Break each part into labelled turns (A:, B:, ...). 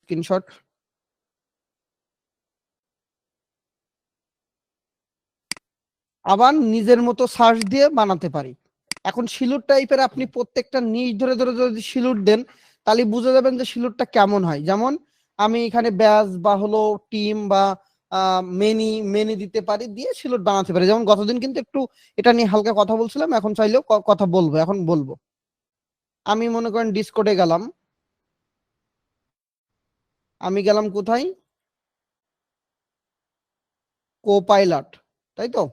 A: Screenshot. আবার নিজের মতো সার্চ দিয়ে বানাতে পারি। এখন সিলুট টাইপের আপনি প্রত্যেকটা নিচ ধরে ধরে যদি সিলুট দেন তাহলে বুঝে যাবেন যে সিলুটটা কেমন হয়। যেমন আমি এখানে ব্যাস বা হলো টিম বা মেনি মেনি দিতে পারি, দিয়ে সিলুট বানাতে পারি। যেমন গতদিন কিন্তু একটু এটা নিয়ে হালকা কথা বলছিলাম, এখন চাইলেও কথা বলবো, এখন বলবো। আমি মনে করেন ডিসকর্ডে গেলাম, আমি গেলাম কোথায়, কোপাইলট, তাই তো।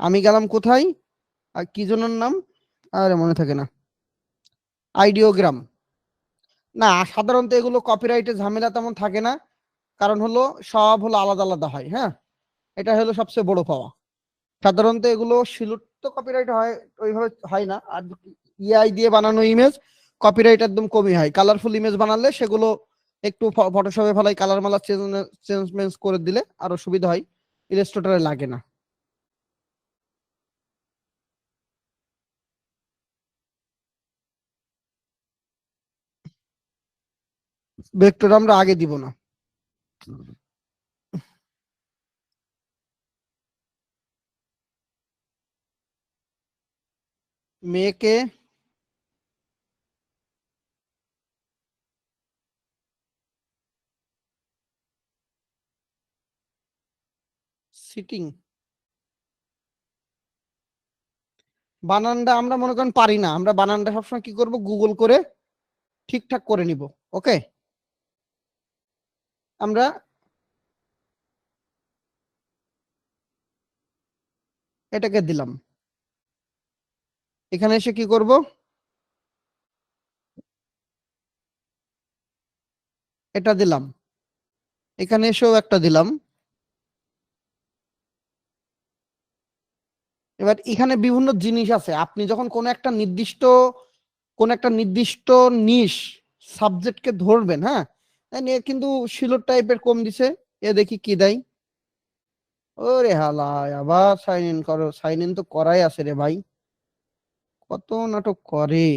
A: আমি গেলাম কোথায়, আর কি জনের নাম, আরে মনে থাকে না, আইডিওগ্রাম। না সাধারণত এগুলো কপিরাইটে ঝামেলা তেমন থাকে না, কারণ হলো সব হলো আলাদা আলাদা হয়। হ্যাঁ, এটা হলো সবচেয়ে বড় পাওয়া। সাধারণত এগুলো সিলুট তো কপিরাইট হয়, ওইভাবে হয় না। আর ইআই দিয়ে বানানো ইমেজ কপিরাইট একদম কমই হয়। কালারফুল ইমেজ বানালে সেগুলো একটু ফটোশপে ফেলাই কালার মালার চেঞ্জ করে দিলে আরো সুবিধা হয়, ইলাস্ট্রেটরে লাগে না। ভেক্টর আমরা আগে দিব না। মেয়েকে সিটিং, বানানটা আমরা মনে করেন পারি না, আমরা বানানটা সবসময় কি করব, গুগল করে ঠিকঠাক করে নিব। ওকে, আমরা এটাকে দিলাম, এখানে এসে কি করব, এটা দিলাম, এখানে এসেও একটা দিলাম। এবার এখানে বিভিন্ন জিনিস আছে, আপনি যখন কোন একটা নির্দিষ্ট নিশ সাবজেক্টকে ধরবেন, হ্যাঁ, এ কিন্তু শিলোর টাইপের কম দিছে। এ দেখি কি দেয়, ওরে হালায় আবার সাইন ইন করো, সাইন ইন তো করাই আছে রে ভাই, কত নাটক করে।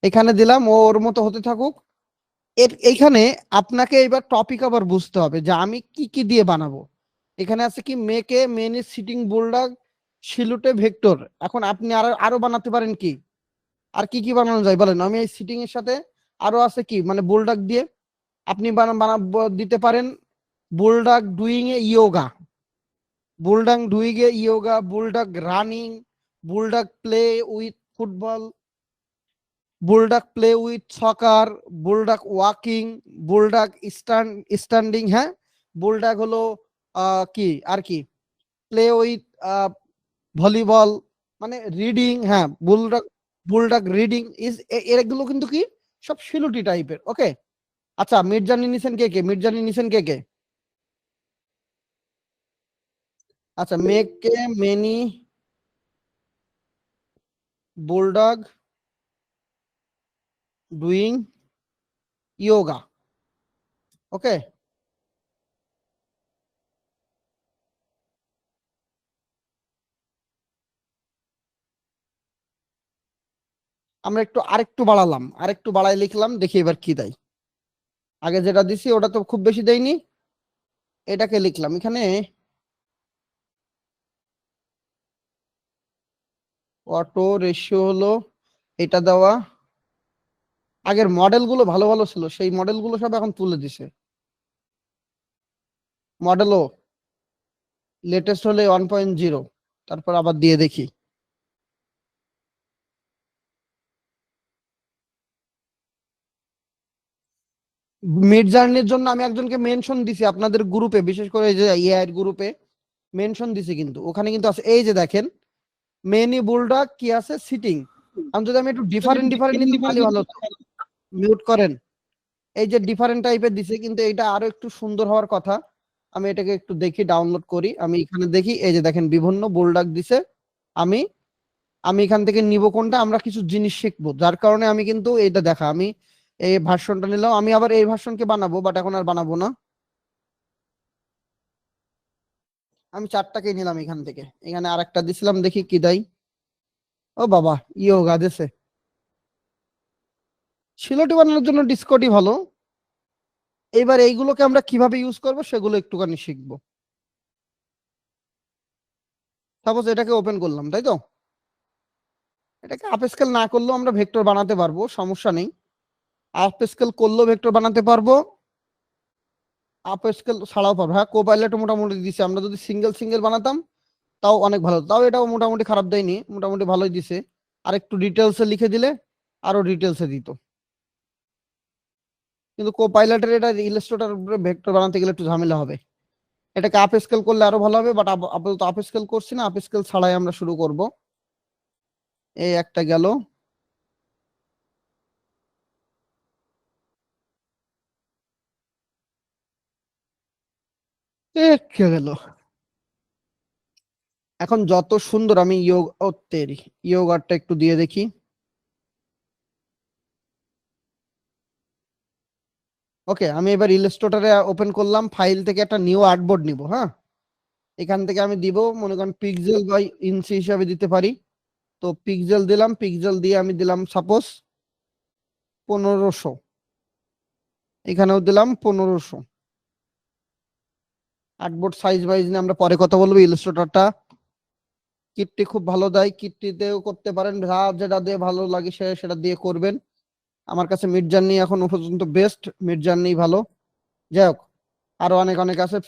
A: এখানে দিলাম, ওর মতো হতে থাকুক। এইখানে আপনাকে এবার টপিক আবার বুঝতে হবে যে আমি কি কি দিয়ে বানাবো। এখানে আছে কি, মেকে মেনি সিটিং বোল্ডার শিলুটে ভেক্টর। এখন আপনি আরো আরো বানাতে পারেন কি, আর কি কি বানানো যায় বলেন। আমি এই সিটিং এর সাথে আরো আছে কি, মানে বোল্ডাক দিয়ে আপনি দিতে পারেন Buldak doing a yoga, Buldak doing a yoga, Buldak running, Buldak play with football, Buldak play with soccer, Buldak walking, Buldak standing. হ্যাঁ, বুলডাক হলো কি আর কি, প্লে উইথ ভলিবল, মানে রিডিং। হ্যাঁ, বুলডাক, বুলডাক রিডিং ইজ, এগুলো কিন্তু কি সব শিলুটি টাইপের। ওকে, আচ্ছা মির্জানি নিছেন কে কে, মির্জানি নিছেন কে কে। আচ্ছা, মেক কে মেনি বুলডগ ডুইং ইয়োগা। ওকে, আমরা একটু আরেকটু বাড়ালাম, আরেকটু বাড়াই লিখলাম, দেখি এবার কি দেয়। আগে যেটা দিছি ওটা তো খুব বেশি দেয়নি, এটাকে লিখলাম এখানে, অটো রেশিও হলো এটা দেওয়া। আগের মডেল গুলো ভালো ভালো ছিল, সেই মডেল গুলো সব এখন তুলে দিছে। মডেলও লেটেস্ট হলে 1.0, তারপর আবার দিয়ে দেখি। মিড জার্নির জন্য আমি একজনকে মেনশন দিছি আপনাদের গ্রুপে, বিশেষ করে এই যে এআই গ্রুপে মেনশন দিছি, কিন্তু ওখানে কিন্তু আছে এই যে দেখেন, মেনি বুলডগ কি আছে, সিটিং। আমি যদি আমি একটু ডিফারেন্ট ডিফারেন্ট নিতাম তাহলে ভালো হতো। মিউট করেন, এই যে ডিফারেন্ট টাইপের দিছে, কিন্তু এটা আরো একটু সুন্দর হওয়ার কথা। আমি এটাকে একটু দেখি, ডাউনলোড করি, আমি এখানে দেখি, এই যে দেখেন বিভিন্ন বুলডগ দিছে। আমি আমি এখান থেকে নিব কোনটা, আমরা কিছু জিনিস শিখবো, যার কারণে আমি কিন্তু এটা দেখা, আমি এই ভার্সনটা নিলাম। আমি আবার এই ভার্সনকে বানাবো, বাট এখন আর বানাবো না। আমি চারটাকে নিলাম এখান থেকে, এখানে আরেকটা দিছিলাম, দেখি কি দেয়। ও বাবা, ইয়োগা দিছে। শিলটি বানানোর জন্য ডিসকটই ভালো। এবার এইগুলোকে আমরা কিভাবে ইউজ করব সেগুলো একটুখানি শিখবো। সাপোজ এটাকে ওপেন করলাম, তাই তো? এটাকে আপ স্কেল না করলেও আমরা ভেক্টর বানাতে পারবো, সমস্যা নেই। আপ স্কেল করলেও ভেক্টর বানাতে পারবো, আপ স্কেল ছাড়াও পারবো। হ্যাঁ, কোপাইলট মোটামুটি দিছে। আমরা যদি সিঙ্গেল সিঙ্গেল বানাতাম তাও অনেক ভালো, তাও এটাও মোটামুটি খারাপ দেয়নি, মোটামুটি ভালোই দিছে। আর একটু ডিটেলসে লিখে দিলে আরো ডিটেলসে দিত। কিন্তু কোপাইলটের এটা ইলাস্ট্রেটর ভেক্টর বানাতে গেলে একটু ঝামেলা হবে। এটাকে আপ স্কেল করলে আরো ভালো হবে, বাট আপাতত আপ স্কেল করছি না, আপ স্কেল ছাড়াই আমরা শুরু করব। এই একটা গেল। গেল। এখন যত সুন্দর আমি ইয়োগারটা একটু দিয়ে দেখি। ওকে, আমি এবার ইলাস্ট্রেটরে ওপেন করলাম, ফাইল থেকে একটা নিউ আর্টবোর্ড নিব। হ্যাঁ, এখান থেকে আমি দিব, মনে করেন পিক্সেল বাই ইঞ্চি হিসাবে দিতে পারি। তো পিক্সেল দিলাম, পিক্সেল দিয়ে আমি দিলাম সাপোজ 1500, এখানেও দিলাম 1500। আর্টবোর্ড সাইজ ওয়াইজ নিয়ে আমরা পরে কথা বলবো। ইলাস্ট্রেটরটা কিটটি খুব ভালো দেয়, কিটটিতেও করতে পারেন, যা যেটা দিয়ে ভালো লাগে সেটা দিয়ে করবেন। আমার কাছে মিড জার্নি এখন পর্যন্ত বেস্ট, মিড জার্নি ভালো। যাই হোক, আরো অনেক অনেক আছে।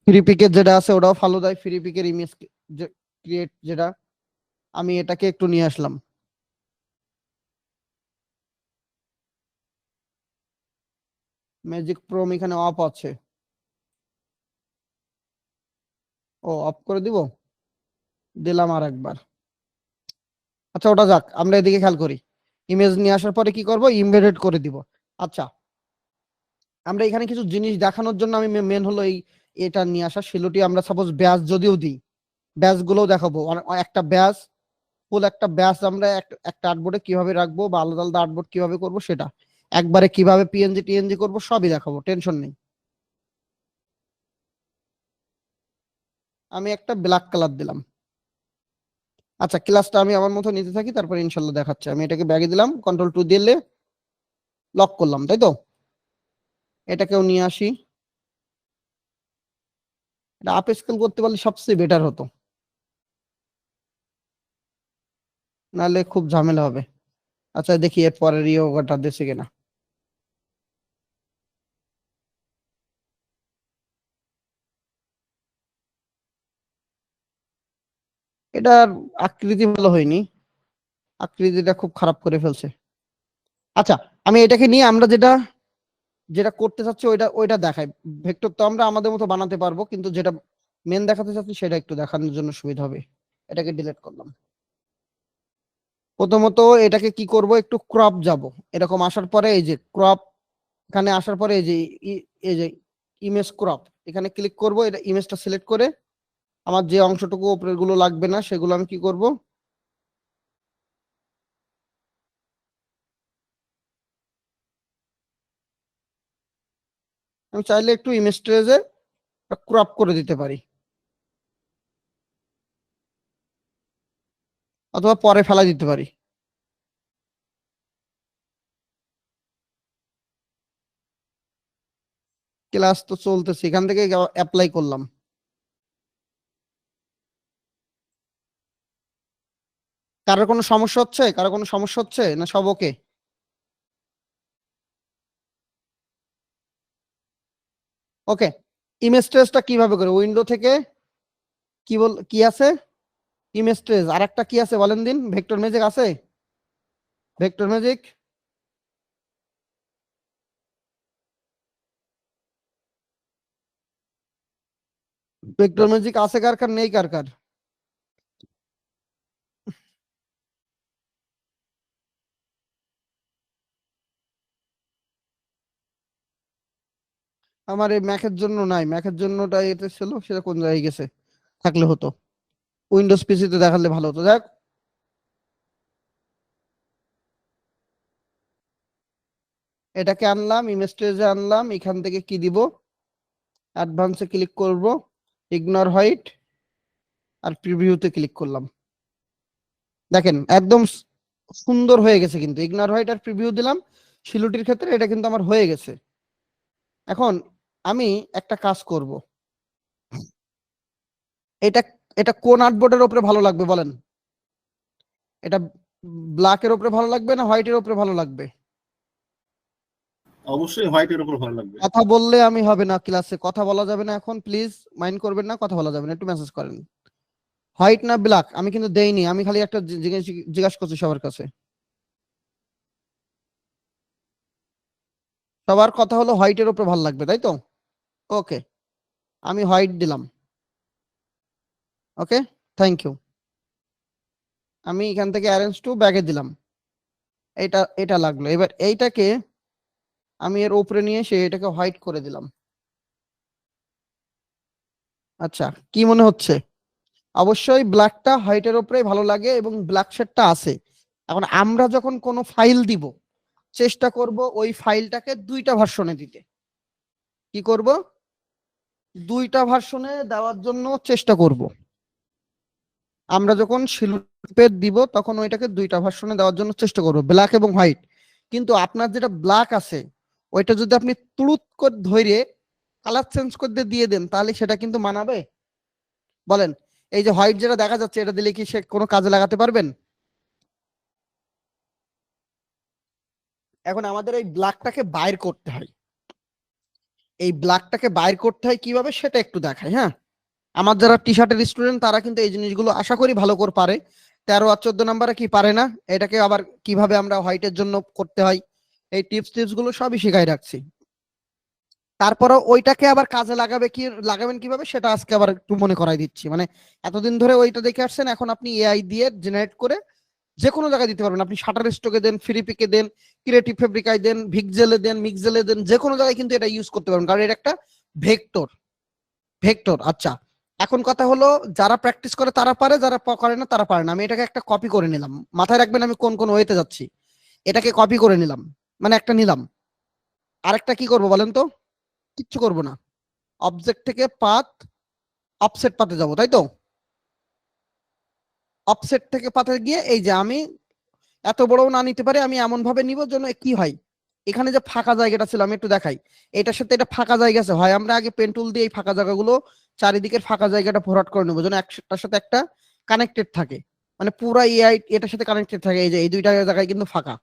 A: ফ্রি পিকের যেটা আছে ওটাও ভালো দেয়, ফ্রি পিকের ইমেজ ক্রিয়েট যেটা। আমি এটাকে একটু নিয়ে আসলাম। ম্যাজিক প্রোম এখানে অফ আছে। ও, অফ করে দিব, দিলাম আর একবার। আচ্ছা, ওটা যাক, আমরা এদিকে খেয়াল করি। ইমেজ নিয়ে আসার পরে কি করব, ইমবেডেড করে দিব। আচ্ছা, আমরা এখানে কিছু জিনিস দেখানোর জন্য আমি মেন হলো এটা নিয়ে আসা। শিলুটি আমরা সাপোজ ব্যাস যদিও দিই, ব্যাস গুলোও দেখাবো। একটা ব্যাস, ফুল একটা ব্যাস আমরা একটা আর্টবোর্ডে কিভাবে রাখবো, বা আলাদা আলাদা আর্টবোর্ড কিভাবে করবো, সেটা একবারে কিভাবে পিএনজি টিএনজি করবো সবই দেখাবো, টেনশন নেই। আমি একটা ব্ল্যাক কালার দিলাম। আচ্ছা, ক্লাসটা আমি আমার মতো নিতে থাকি, তারপরে ইনশাল্লাহ দেখাচ্ছি। আমি এটাকে ব্যাগে দিলাম, কন্ট্রোল 2 দিলে লক করলাম, তাই তো? এটাকেও নিয়ে আসি। এটা আপ স্কেল করতে পারলে সবচেয়ে বেটার হতো, নাহলে খুব ঝামেলা হবে। আচ্ছা, দেখি এর পরের ইয়োগাটা দিছে কিনা। এটার আকৃতি ভালো হয়নি, আকৃতিটা খুব খারাপ করে ফেলছে। আচ্ছা, আমি এটাকে নিয়ে আমরা যেটা যেটা করতে চাচ্ছি ওইটা ওইটা দেখাই। ভেক্টর তো আমরা আমাদের মতো বানাতে পারবো, কিন্তু যেটা মেন দেখাতে চাচ্ছি সেটা একটু দেখানোর জন্য সুবিধা হবে। এটাকে ডিলিট করলাম। প্রথমত এটাকে কি করব, একটু ক্রপ যাব। এরকম আসার পরে এই যে ক্রপ, এখানে আসার পরে এই যে ইমেজ ক্রপ, এখানে ক্লিক করব। এটা ইমেজটা সিলেক্ট করে আমার যে অংশটুকু উপরের গুলো লাগবে না সেগুলো আমি কি করব, আমি চাইলে একটু ইমেজ ট্রেজে ক্রপ করে দিতে পারি, অথবা পরে ফেলা দিতে পারি। ক্লাস তো চলতেছে, এখান থেকে অ্যাপ্লাই করলাম। কারোর কোনো সমস্যা হচ্ছে, কারো কোনো সমস্যা হচ্ছে না, সব ওকে? ওকে, ইমেজ ট্রেসটা কিভাবে করে, উইন্ডো থেকে কি আছে, ইমেজ ট্রেস, আর একটা কি আছে বলেন দিন, ভেক্টর ম্যাজিক আছে, ভেক্টর ম্যাজিক। ভেক্টর ম্যাজিক আছে কার কার, নেই কার কার? আমার এই ম্যাকের জন্য নাই, ম্যাকের জন্যটা এতে ছিল, সেটা কোন জায়গায় গেছে, থাকলে হতো। উইন্ডোজ পিসিতে দেখালে ভালো হতো। যাক, এটাকে আনলাম, ইমেজ ট্রেজে আনলাম, এখান থেকে কি দিব, অ্যাডভান্সে ক্লিক করব, ইগনোর হোয়াইট, আর প্রিভিউতে ক্লিক করলাম। দেখেন একদম সুন্দর হয়ে গেছে, কিন্তু ইগনোর হোয়াইট আর প্রিভিউ দিলাম, শিলুটির ক্ষেত্রে এটা কিন্তু আমার হয়ে গেছে। এখন আমি একটা কাজ করব, এটা এটা কোন আর্টবোর্ডের উপরে ভালো লাগবে বলেন? এটা ব্ল্যাকের উপরে ভালো লাগবে না হোয়াইটের উপরে ভালো লাগবে?
B: অবশ্যই হোয়াইটের উপর ভালো লাগবে।
A: কথা বললে আমি হবে না, ক্লাসে কথা বলা যাবে না এখন, প্লিজ মাইন্ড করবেন না, কথা বলা যাবে না, একটু মেসেজ করেন। হোয়াইট না ব্ল্যাক আমি কিন্তু দেইনি, আমি খালি একটা জিজ্ঞাসা করছি সবার কাছে। সবার কথা হলো হোয়াইটের উপরে ভালো লাগবে, তাই তো? ওকে, আমি হোয়াইট দিলাম। ওকে, থ্যাংক ইউ। আমি এখান থেকে অ্যারেঞ্জ টু ব্যাগে দিলাম। এটা এটা লাগলো। এবার এইটাকে আমি এর উপরে নিয়ে এসে এটাকে হোয়াইট করে দিলাম। আচ্ছা, কি মনে হচ্ছে? অবশ্যই ব্ল্যাকটা হোয়াইটের উপরে ভালো লাগে এবং ব্ল্যাক শেডটা আছে। এখন আমরা যখন কোনো ফাইল দিব, চেষ্টা করব ওই ফাইলটাকে দুইটা ভার্সনে দিতে। কি করব? দুইটা ভার্সনে দেওয়ার জন্য চেষ্টা করব। আমরা যখন শিলুপে দিব তখন ওইটাকে দুইটা ভার্সনে দেওয়ার জন্য চেষ্টা করব, ব্ল্যাক এবং হোয়াইট। কিন্তু আপনার যেটা ব্ল্যাক আছে ওইটা যদি আপনি তুড়ুত করে ধরে কালার চেঞ্জ করে দিয়ে দেন তাহলে সেটা কিন্তু মানাবে? বলেন, এই যে হোয়াইট যেটা দেখা যাচ্ছে এটা দিলে কি সে কোনো কাজে লাগাতে পারবেন? এখন আমাদের এই ব্ল্যাকটাকে বাইর করতে হয়। এই ব্ল্যাকটাকে বাইর করতে হয় কিভাবে সেটা একটু দেখাই। হ্যাঁ, আমার যারা টি শার্টের স্টুডেন্ট তারা কিন্তু এই জিনিসগুলো আশা করি ভালো করে পারে। 13 আর 14 নাম্বারে কি পারে না, এটাকে আবার কিভাবে আমরা হোয়াইটের জন্য করতে হয় এই টিপস গুলো সবই শিখাই রাখছি। তারপরে ওইটাকে আবার কাজে লাগাবেন কিভাবে সেটা আজকে আবার একটু মনে করাই দিচ্ছি। মানে এতদিন ধরে ওইটা দেখে আসছেন, এখন আপনি এআই দিয়ে জেনারেট করে যে কোনো জায়গায় দিতে পারবেন। আপনি শাটার স্টকে দেন, ফ্রি পিকে দেন, ক্রিয়েটিভ ফেব্রিকায় দেন, ভিক্সেলে দেন, মিক্সেলে দেন, যে কোনো জায়গায় কিন্তু এটা ইউজ করতে পারবেন, কারণ এটা একটা ভেক্টর। ভেক্টর। আচ্ছা, এখন কথা হলো যারা প্র্যাকটিস করে তারা পারে, যারা করে না তারা পারে না। আমি এটাকে একটা কপি করে নিলাম, মাথায় রাখবেন আমি কোন কোন ওয়েতে যাচ্ছি। এটাকে কপি করে নিলাম, মানে একটা নিলাম। আরেকটা কি করব বলেন তো? কিচ্ছু করব না, অবজেক্ট থেকে পাথ অফসেট পাতে যাব, তাই তো? অফসেট থেকে পাতে গিয়ে এই যে আমি এত বড়ও না নিতে পারি, আমি এমন ভাবে নিব যেন কি হয়, এখানে যে ফাঁকা জায়গাটা ছিল আমি একটু দেখাই। এটার সাথে এটা ফাঁকা জায়গা আছে, হয় আমরা আগে পেন টুল দিয়ে এই ফাঁকা জায়গাগুলো চারিদিকের ফাঁকা জায়গাটা ভরাট করে নেবো যেন একটার সাথে একটা কানেক্টেড থাকে, মানে পুরা এআই এটার সাথে কানেক্টেড থাকে। এই যে এই দুইটা জায়গায় কিন্তু ফাঁকা।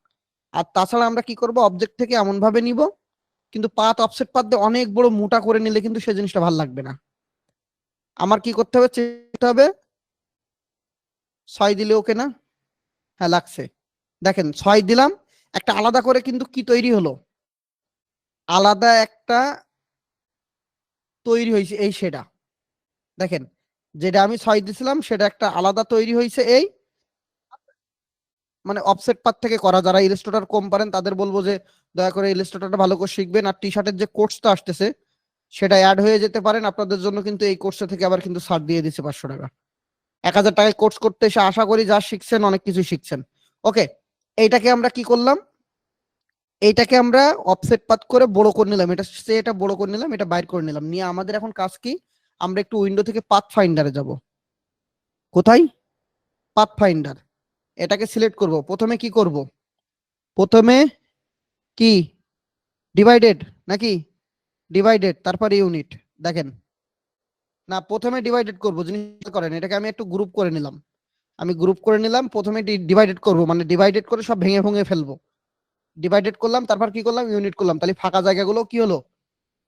A: আর তাছাড়া আমরা কি করব, অবজেক্ট থেকে এমন ভাবে নিব, কিন্তু পাথ অফসেট পাথ দিয়ে অনেক বড় মোটা করে নিলে কিন্তু সেই জিনিসটা ভালো লাগবে না। আমার কি করতে হবে, চেষ্টা হবে 6 দিলে ওকে না? হ্যাঁ লাগছে। দেখেন 6 দিলাম, একটা আলাদা করে কিন্তু কি তৈরি হলো, আলাদা একটা তৈরি হয়েছে এই সেটা। দেখেন যেটা আমি 6 দিছিলাম সেটা একটা আলাদা তৈরি হয়েছে এই, মানে অফসেট পাথ থেকে করা। যারা ইলাস্ট্রেটর কম পারেন তাদের বলবো যে দয়া করে ইলাস্ট্রেটরটা ভালো করে শিখবেন। আর টি শার্টের যে কোর্সটা আসতেছে সেটা অ্যাড হয়ে যেতে পারেন, আপনাদের জন্য কিন্তু এই কোর্সটা থেকে আবার কিন্তু ছাড় দিয়ে দিচ্ছে 500 টাকা। 1000 টাকায় কোর্স করতে এসে আশা করি যা শিখছেন অনেক কিছু শিখছেন। ওকে, এইটাকে আমরা কি করলাম, এইটাকে আমরা অফসেট পাথ করে বড় করে নিলাম, এটা বড় করে নিলাম, এটা বাইর করে নিলাম। নিয়ে আমাদের এখন কাজ কি, আমরা একটু উইন্ডো থেকে পাথ ফাইন্ডারে যাব। কোথায়? Path finder. এটাকে সিলেক্ট করব। প্রথমে কি করব, প্রথমে কি ডিভাইডেড নাকি ডিভাইডেড তারপর ইউনিট। দেখেন না, প্রথমে ডিভাইডেড করব, জিনিস করেন। এটাকে আমি একটু গ্রুপ করে নিলাম, আমি গ্রুপ করে নিলাম। প্রথমে ডিভাইডেড করব, মানে ডিভাইডেড করে সব ভেঙে ভেঙে ফেলবো। ডিভাইডেড করলাম, তারপর কি করলাম, ইউনিট করলাম। তাহলে ফাঁকা জায়গাগুলো কি হলো,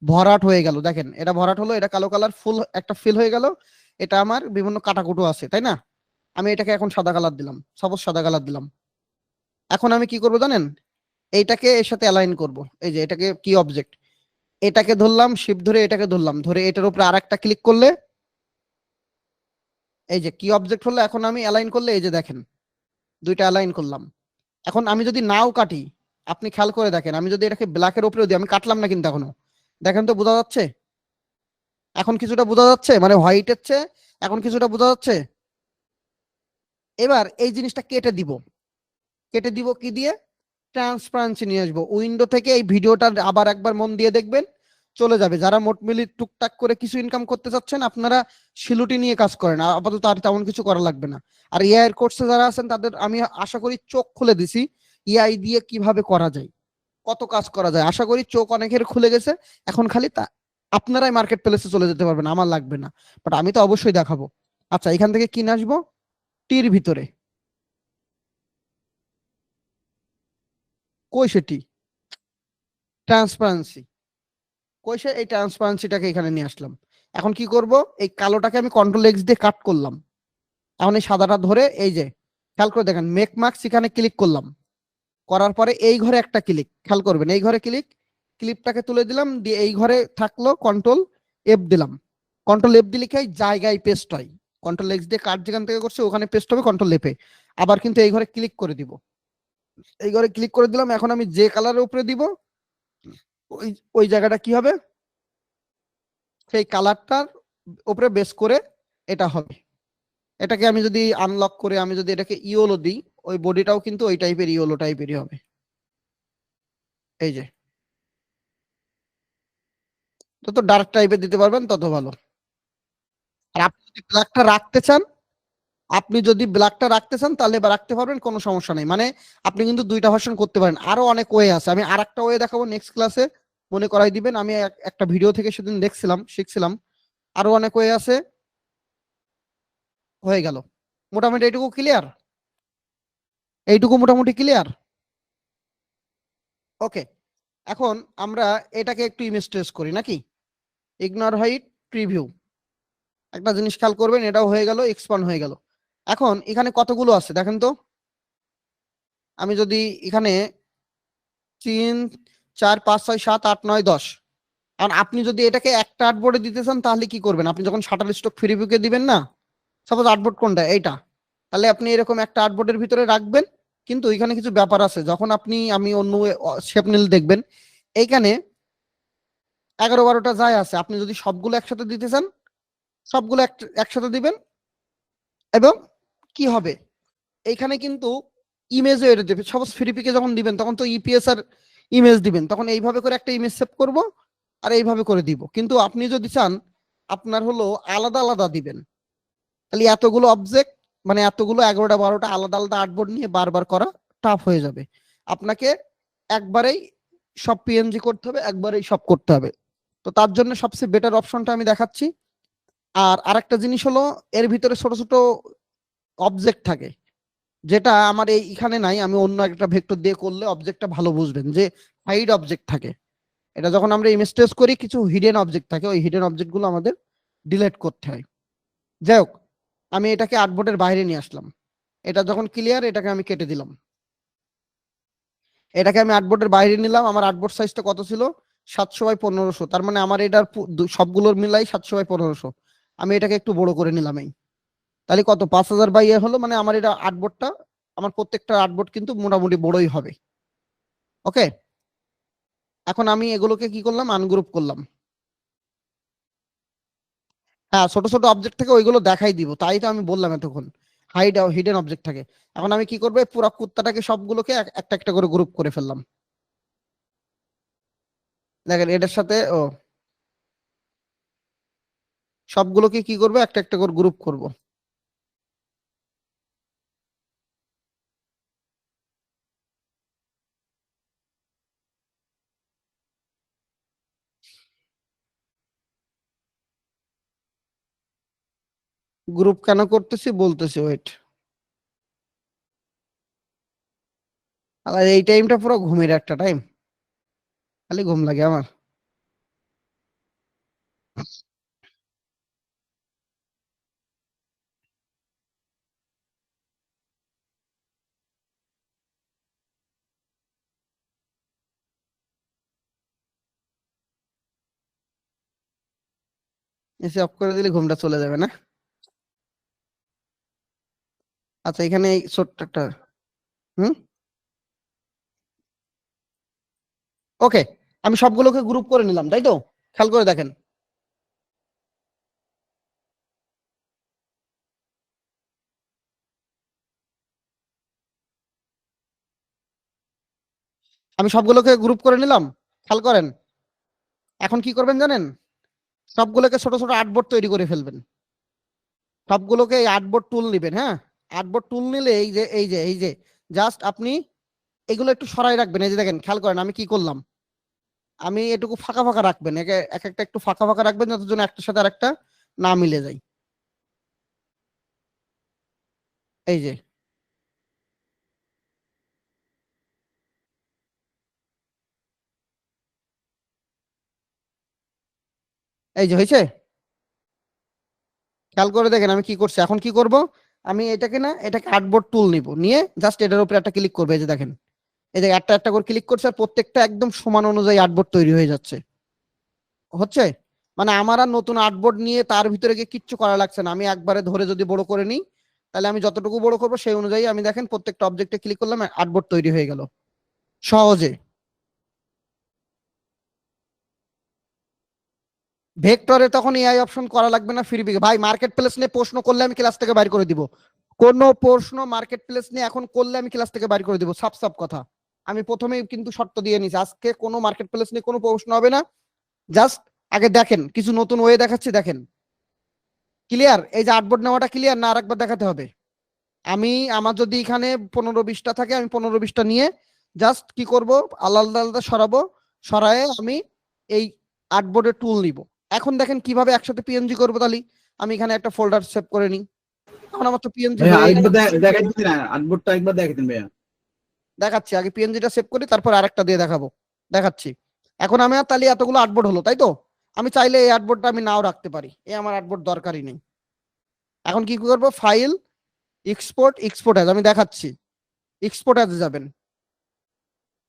A: ভরাট হয়ে গেল। দেখেন এটা ভরাট হলো, এটা কালো কালার ফুল একটা ফিল হয়ে গেল। এটা আমার বিভিন্ন কাটাকুটো আছে, তাই না? আমি এটাকে এখন সাদা কালার দিলাম, সাপোজ সাদা কালার দিলাম। এখন আমি কি করব জানেন, এইটাকে এর সাথে অ্যালাইন করব। এই যে এটাকে কি অবজেক্ট, এটাকে ধরলাম, শিফট ধরে এটাকে ধরলাম, ধরে এটার উপরে আরেকটা ক্লিক করলে এই যে কি অবজেক্ট হলো। এখন আমি অ্যালাইন করলে এই যে দেখেন দুইটা অ্যালাইন করলাম। এখন আমি যদি নাও কাটি, আপনি খেয়াল করে দেখেন, আমি যদি এটাকে ব্ল্যাকের উপরে দিই, আমি কাটলাম না কিন্তু এখনো, দেখেন তো বোঝা যাচ্ছে? এখন কিছুটা বোঝা যাচ্ছে, মানে হোয়াইটের চেয়ে এখন কিছুটা বোঝা যাচ্ছে। এবার এই জিনিসটা কেটে দিব, কেটে দিব কি দিয়ে, ট্রান্সপারেন্সি নিয়ে আসবো। উইন্ডো থেকে এই ভিডিওটা আবার একবার মন দিয়ে দেখবেন, চলে যাবে। যারা মোট মিলি টুকটাক করে কিছু ইনকাম করতে চাচ্ছেন আপনারা শিলুটি নিয়ে কাজ করেন, আপাতত আর তেমন কিছু করা লাগবে না। আর এআই এর কোর্সে যারা আছেন তাদের আমি আশা করি চোখ খুলে দিছি এআই দিয়ে কিভাবে করা যায়। কত কাজ করা যায়। আশা করি চোখ অনেকের খুলে গেছে। এখন খালি তা আপনারাই মার্কেট প্লেসে চলে যেতে পারবেন, আমার লাগবে না, বাট আমি তো অবশ্যই দেখাবো। আচ্ছা, এখান থেকে কি আসবো, টির ভিতরে, কই সেটি, ট্রান্সপারেন্সি, কই সে, এই ট্রান্সপারেন্সিটাকে এখানে নিয়ে আসলাম। এখন কি করব, এই কালোটাকে আমি কন্ট্রোল এক্স দিয়ে কাট করলাম। এখন এই সাদাটা ধরে এই যে খেয়াল করে দেখেন, মেক মার্কস এখানে ক্লিক করলাম, করার পরে এই ঘরে একটা ক্লিক, খেয়াল করবেন এই ঘরে ক্লিক, ক্লিপটাকে তুলে দিলাম, দিয়ে এই ঘরে থাকলো কন্ট্রোল এফ দিলাম। কন্ট্রোল এফ দিলে কি জায়গায় পেস্ট হয়, কন্ট্রোল এক্স দিয়ে কাট যেখান থেকে করছে ওখানে পেস্ট হবে কন্ট্রোল এফে। আবার কিন্তু এই ঘরে ক্লিক করে দিব, এই ঘরে ক্লিক করে দিলাম। এখন আমি যে কালারের উপরে দিব ওই ওই জায়গাটা কি হবে, সেই কালারটার উপরে বেস করে এটা হবে। এটাকে আমি যদি আনলক করে আমি যদি এটাকে ইওলো দিই, ওই বডিটাও কিন্তু ওই টাইপের ইওলো টাইপেরই হবে। এই যে যত ডার্ক টাইপের দিতে পারবেন তত ভালো। আর আপনি যদি ব্ল্যাকটা রাখতে চান, আপনি যদি ব্ল্যাকটা রাখতে চান তাহলে রাখতে পারবেন, কোনো সমস্যা নেই। মানে আপনি কিন্তু দুইটা ভার্সন করতে পারেন, আরো অনেক ওয়ে আছে, আমি আর একটা ওয়ে দেখাবো নেক্সট ক্লাসে, মনে করাই দিবেন। আমি একটা ভিডিও থেকে সেদিন দেখছিলাম, শিখছিলাম, আরো অনেক ওয়ে আছে। হয়ে গেল, মোটামুটি এইটুকু ক্লিয়ার, এইটুকু মোটামুটি ক্লিয়ার। ওকে, এখন আমরা এটাকে একটু ইমেজ ট্রেস করি নাকি, ইগনোর হাইট প্রিভিউ। একটা জিনিস খেয়াল করবেন, এটাও হয়ে গেল, এক্সপান্ড হয়ে গেল। এখন এখানে কতগুলো আছে দেখেন তো, আমি যদি এখানে 3 4 5 6 7 8 9 10, কারণ আপনি যদি এটাকে একটা আর্টবোর্ডে দিতে চান তাহলে কি করবেন, আপনি যখন শাটার স্টক প্রিভিউকে দিবেন না, সাপোজ আর্টবোর্ড কোনটা এইটা, তাহলে আপনি এরকম একটা আর্টবোর্ডের ভিতরে রাখবেন। কিন্তু এখানে কিছু ব্যাপার আছে, যখন আপনি আমি অন্য শেপ নিলে দেখবেন এইখানে 11 12টা যায় আছে, আপনি যদি সবগুলো একসাথে দিতে চান সবগুলো একসাথে দিবেন। এবং কি হবে, এইখানে কিন্তু ইমেজও এটা দেবে, সাপোজ ফ্রিপিকে যখন দিবেন তখন তো ইপিএস আর ইমেজ দিবেন, তখন এইভাবে করে একটা ইমেজ সেভ করব আর এইভাবে করে দিব। কিন্তু আপনি যদি চান আপনার হলো আলাদা আলাদা দিবেন, তাহলে এতগুলো অবজেক্ট, মানে এতগুলো 11টা 12টা আলাদা আলাদা আর্টবোর্ড নিয়ে বারবার করা টাফ হয়ে যাবে। আপনাকে একবারেই সব পিএনজি করতে হবে, একবারেই সব করতে হবে। তো তার জন্য সবচেয়ে বেটার অপশনটা আমি দেখাচ্ছি। আর আরেকটা জিনিস হলো, এর ভিতরে ছোট ছোট অবজেক্ট থাকে, যেটা আমার এইখানে নাই, আমি অন্য একটা ভেক্টর দিয়ে করলে অবজেক্টটা ভালো বুঝবেন, যে হাইড অবজেক্ট থাকে। এটা যখন আমরা ইমেজ ট্রেস করি কিছু হিডেন অবজেক্ট থাকে, ওই হিডেন অবজেক্ট গুলো আমাদের ডিলিট করতে হয়। যাই হোক, আমি এটাকে আর্টবোর্ডের বাইরে নিয়ে আসলাম। এটা যখন ক্লিয়ার, এটাকে আমি কেটে দিলাম, এটাকে আমি আর্টবোর্ডের বাইরে নিলাম। আমার আর্টবোর্ড সাইজটা কত ছিল, 700 বাই 1500, তার মানে আমার এটার সবগুলোর মিলাই 700 বাই 1500। আমি এটাকে একটু বড় করে নিলাম, এই তাহলে কত 5000 বাই হলো, মানে আমার এটা আর্টবোর্ডটা, আমার প্রত্যেকটা আর্টবোর্ড কিন্তু মোটামুটি বড়ই হবে। ওকে, এখন আমি এগুলোকে কি করলাম, আনগ্রুপ করলাম। হ্যাঁ, ছোট ছোট অবজেক্ট থেকে ওইগুলো দেখাই দিব, তাই তো আমি বললাম এতক্ষণ হাইড হিডেন অবজেক্ট থাকে। এখন আমি কি করবো, পুরো কুত্তাটাকে সবগুলোকে একটা একটা করে গ্রুপ করে ফেললাম। দেখেন এটার সাথে ও সবগুলোকে কি করবো, একটা একটা করে গ্রুপ করব। গ্রুপ কেন করতেছি বলতেছি, ওয়েট। আর এই টাইমটা পুরো ঘুমের একটা টাইম, খালি ঘুম লাগে আমার। এসে অফ করে দিলে ঘুমটা চলে যাবে না। আচ্ছা, এখানে এই ছোট্ট একটা, হুম, ওকে, আমি সবগুলোকে গ্রুপ করে নিলাম, তাই তো? খেয়াল করে দেখেন, আমি সবগুলোকে গ্রুপ করে নিলাম, খেয়াল করেন। এখন কি করবেন জানেন, সবগুলোকে ছোট ছোট আর্টবোর্ড তৈরি করে ফেলবেন। সবগুলোকে এই আর্টবোর্ড টুল নিবেন, হ্যাঁ, আর্টবোর্ড টুল নিলে এই যে জাস্ট আপনি এগুলো একটু সরাই রাখবেন। এই যে দেখেন, খেয়াল করেন আমি কি করলাম, আমি এটুকু ফাঁকা ফাঁকা রাখবেন, এক একটা একটু ফাঁকা ফাঁকা রাখবেন, যত জন্য একটার সাথে আরেকটা না মিলে যায়। এই যে এই যে হয়েছে, খেয়াল করে দেখেন আমি কি করছি। এখন কি করব, আমি এটাকে না, এটাকে আর্টবোর্ড টুল নিব, নিয়ে জাস্ট এটার উপরে একটা ক্লিক করবে। এই যে দেখেন, এই যে একটা একটা করে ক্লিক করছে, আর প্রত্যেকটা একদম সমান অনুযায়ী আর্টবোর্ড তৈরি হয়ে যাচ্ছে। হচ্ছে, মানে আমার আর নতুন আর্টবোর্ড নিয়ে তার ভিতরে গিয়ে কিচ্ছু করা লাগছে না। আমি একবারে ধরে যদি বড় করে নিই, তাহলে আমি যতটুকু বড় করবো সেই অনুযায়ী আমি দেখেন প্রত্যেকটা অবজেক্টে ক্লিক করলাম, আর্টবোর্ড তৈরি হয়ে গেল সহজে। ভেক্টরে তখন এআই অপশন করা লাগবে না, ফ্রি ভাই। মার্কেট প্লেস নিয়ে প্রশ্ন করলে আমি ক্লাস থেকে বাইর করে দিব। কোন প্রশ্ন মার্কেট প্লেস নিয়ে এখন করলে আমি ক্লাস থেকে বাইর করে দিব, সাপ সাপ কথা। আমি প্রথমেই কিন্তু শর্ত দিয়ে নিছি, আজকে কোনো মার্কেট প্লেস নিয়ে কোনো প্রশ্ন হবে না। জাস্ট আগে দেখেন, কিছু নতুন ওয়ে দেখাচ্ছি, দেখেন। ক্লিয়ার? এই যে আর্টবোর্ড নেওয়াটা ক্লিয়ার না, আরেকবার দেখাতে হবে? আমি, আমার যদি এখানে 15-20টা থাকে, আমি 15-20টা নিয়ে জাস্ট কি করব, আলাদা আলাদা সরাবো, সরায়ে আমি এই আর্টবোর্ডের টুল নিব। এখন দেখেন কিভাবে একসাথে পিএনজি করবো। তাহলে আমি এখানে একটা ফোল্ডার সেভ করে নিই, এখন আমার তো পিএনজি
B: ভাইয়া
A: হয়ে
B: আরেকবার দেখাই দিন না, আর্টবোর্ডটা একবার দেখাই দিন ভাইয়া।
A: দেখাচ্ছি। আগে পিএনজিটা সেভ করি, তারপর আরেকটা দিয়ে দেখাবো, দেখাচ্ছি। এখন আমি আর তাহলে এতগুলো আর্টবোর্ড হলো, তাই তো? আমি চাইলে এই আর্টবোর্ডটা আমি নাও রাখতে পারি, এই আমার আর্টবোর্ড দরকারই নেই। এখন কি করবো, ফাইল, এক্সপোর্ট, এক্সপোর্ট অ্যাজ, আমি দেখাচ্ছি। এক্সপোর্ট অ্যাজ যাবেন,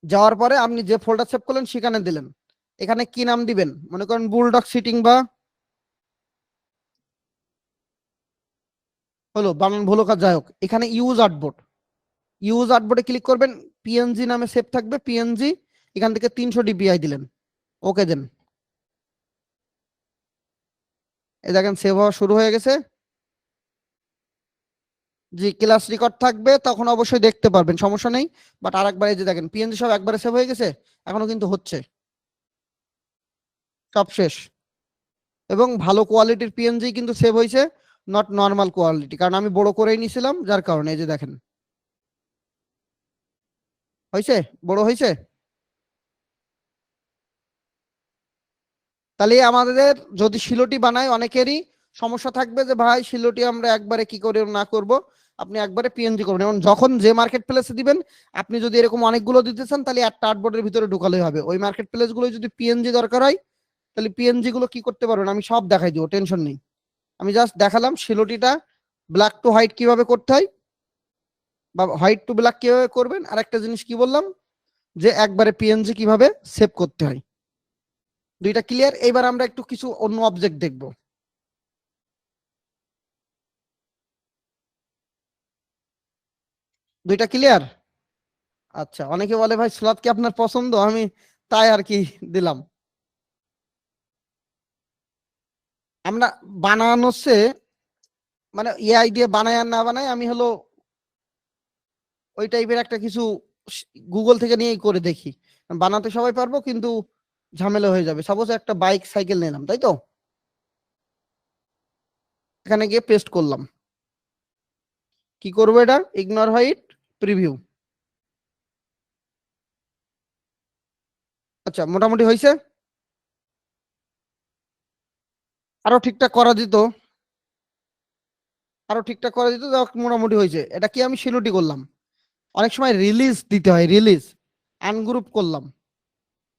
A: যাওয়ার পরে আপনি যে ফোল্ডার সেভ করলেন সেখানে দিলেন। এখানে কি নাম দিবেন, মনে করেন বুলডগ সিটিং বা হলো বানান ভুলো কাজ, যাই হোক। এখানে ইউজ আর্টবোর্ড, ইউজ আর্টবোর্ডে ক্লিক করবেন, পিএনজি নামে সেভ থাকবে, পিএনজি। এখান থেকে 300 ডিপিআই দিলেন, ওকে দেন। এই দেখেন সেভ হওয়া শুরু হয়ে গেছে। জি, ক্লাস রেকর্ড থাকবে, তখন অবশ্যই দেখতে পারবেন, সমস্যা নেই। বাট আরেকবার এই যে দেখেন পিএনজি সব একবারে সেভ হয়ে গেছে, এখনো কিন্তু হচ্ছে, সব শেষ। এবং ভালো কোয়ালিটির পিএনজি কিন্তু সেভ হয়েছে, নট নর্মাল কোয়ালিটি, কারণ আমি বড় করেই নিছিলাম, যার কারণে। এই যে দেখেন হয়েছে, বড় হয়েছে। তাহলে আমাদের যদি শিলটি বানায়, অনেকেরই সমস্যা থাকবে যে ভাই শিলটি আমরা একবারে কি করে না করব। আপনি একবারে পিএনজি করবেন, এবং যখন যে মার্কেট প্লেসে দিবেন, আপনি যদি এরকম অনেকগুলো দিতে চান, তাহলে একটা আর্টবোর্ডের ভিতরে ঢুকালেই হবে। ওই মার্কেট প্লেস গুলো যদি পিএনজি দরকার হয়, তাহলে পিএনজি গুলো কি করতে পারবেন, আমি সব দেখাই দিব, টেনশন নেই। আমি জাস্ট দেখালাম শিলটিটা ব্ল্যাক টু হোয়াইট কিভাবে করতে হয়, বা হোয়াইট টু ব্ল্যাক কিভাবে করবেন। আর একটা জিনিস কি বললাম, যে একবারে পিএনজি কিভাবে সেভ করতে হয়। দুইটা ক্লিয়ার। এবার আমরা একটু কিছু অন্য অবজেক্ট দেখব। দুইটা ক্লিয়ার? আচ্ছা, অনেকে বলে ভাই স্লট কি আপনার পছন্দ, আমি তাই আর কি দিলাম। আমরা বানানোচ্ছে, মানে এআই দিয়ে বানায় আর না বানায়, আমি হলো ওই টাইপের একটা কিছু গুগল থেকে নিয়েই করে দেখি। বানাতে সবাই পারবো, কিন্তু ঝামেলা হয়ে যাবে। সাপোজ একটা বাইক সাইকেল নিলাম, তাই তো? এখানে গিয়ে পেস্ট করলাম, কি করবো, এটা ইগনোর হোয়াইট প্রিভিউ। আচ্ছা, মোটামুটি হয়েছে। আরো ঠিকঠাক করা যেত, আরো ঠিকঠাক করা যেত, মোটামুটি হয়েছে। এটা কি আমি শিলুটি করলাম, অনেক সময় রিলিজ দিতে হয়, রিলিজ আনগ্রুপ করলাম।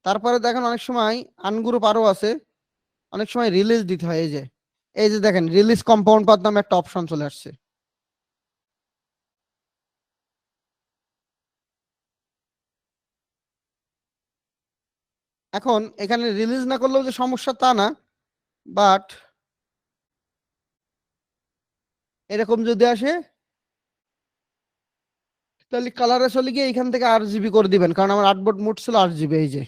A: তারপরে দেখেন অনেক সময় আনগ্রুপ আরো আছে, অনেক সময় রিলিজ দিতে হয়। এই যে, এই যে দেখেন রিলিজ কম্পাউন্ড পাথ নামে একটা অপশন চলে আসছে। এখন এখানে রিলিজ না করলেও যে সমস্যা তা না, বাট এরকম যদি আসে, তাহলে কালারে চলে গিয়ে এখান থেকে 8 জিবি করে দিবেন, কারণ আমার আর্টবোর্ড মোড ছিল 8 জিবি। এই যে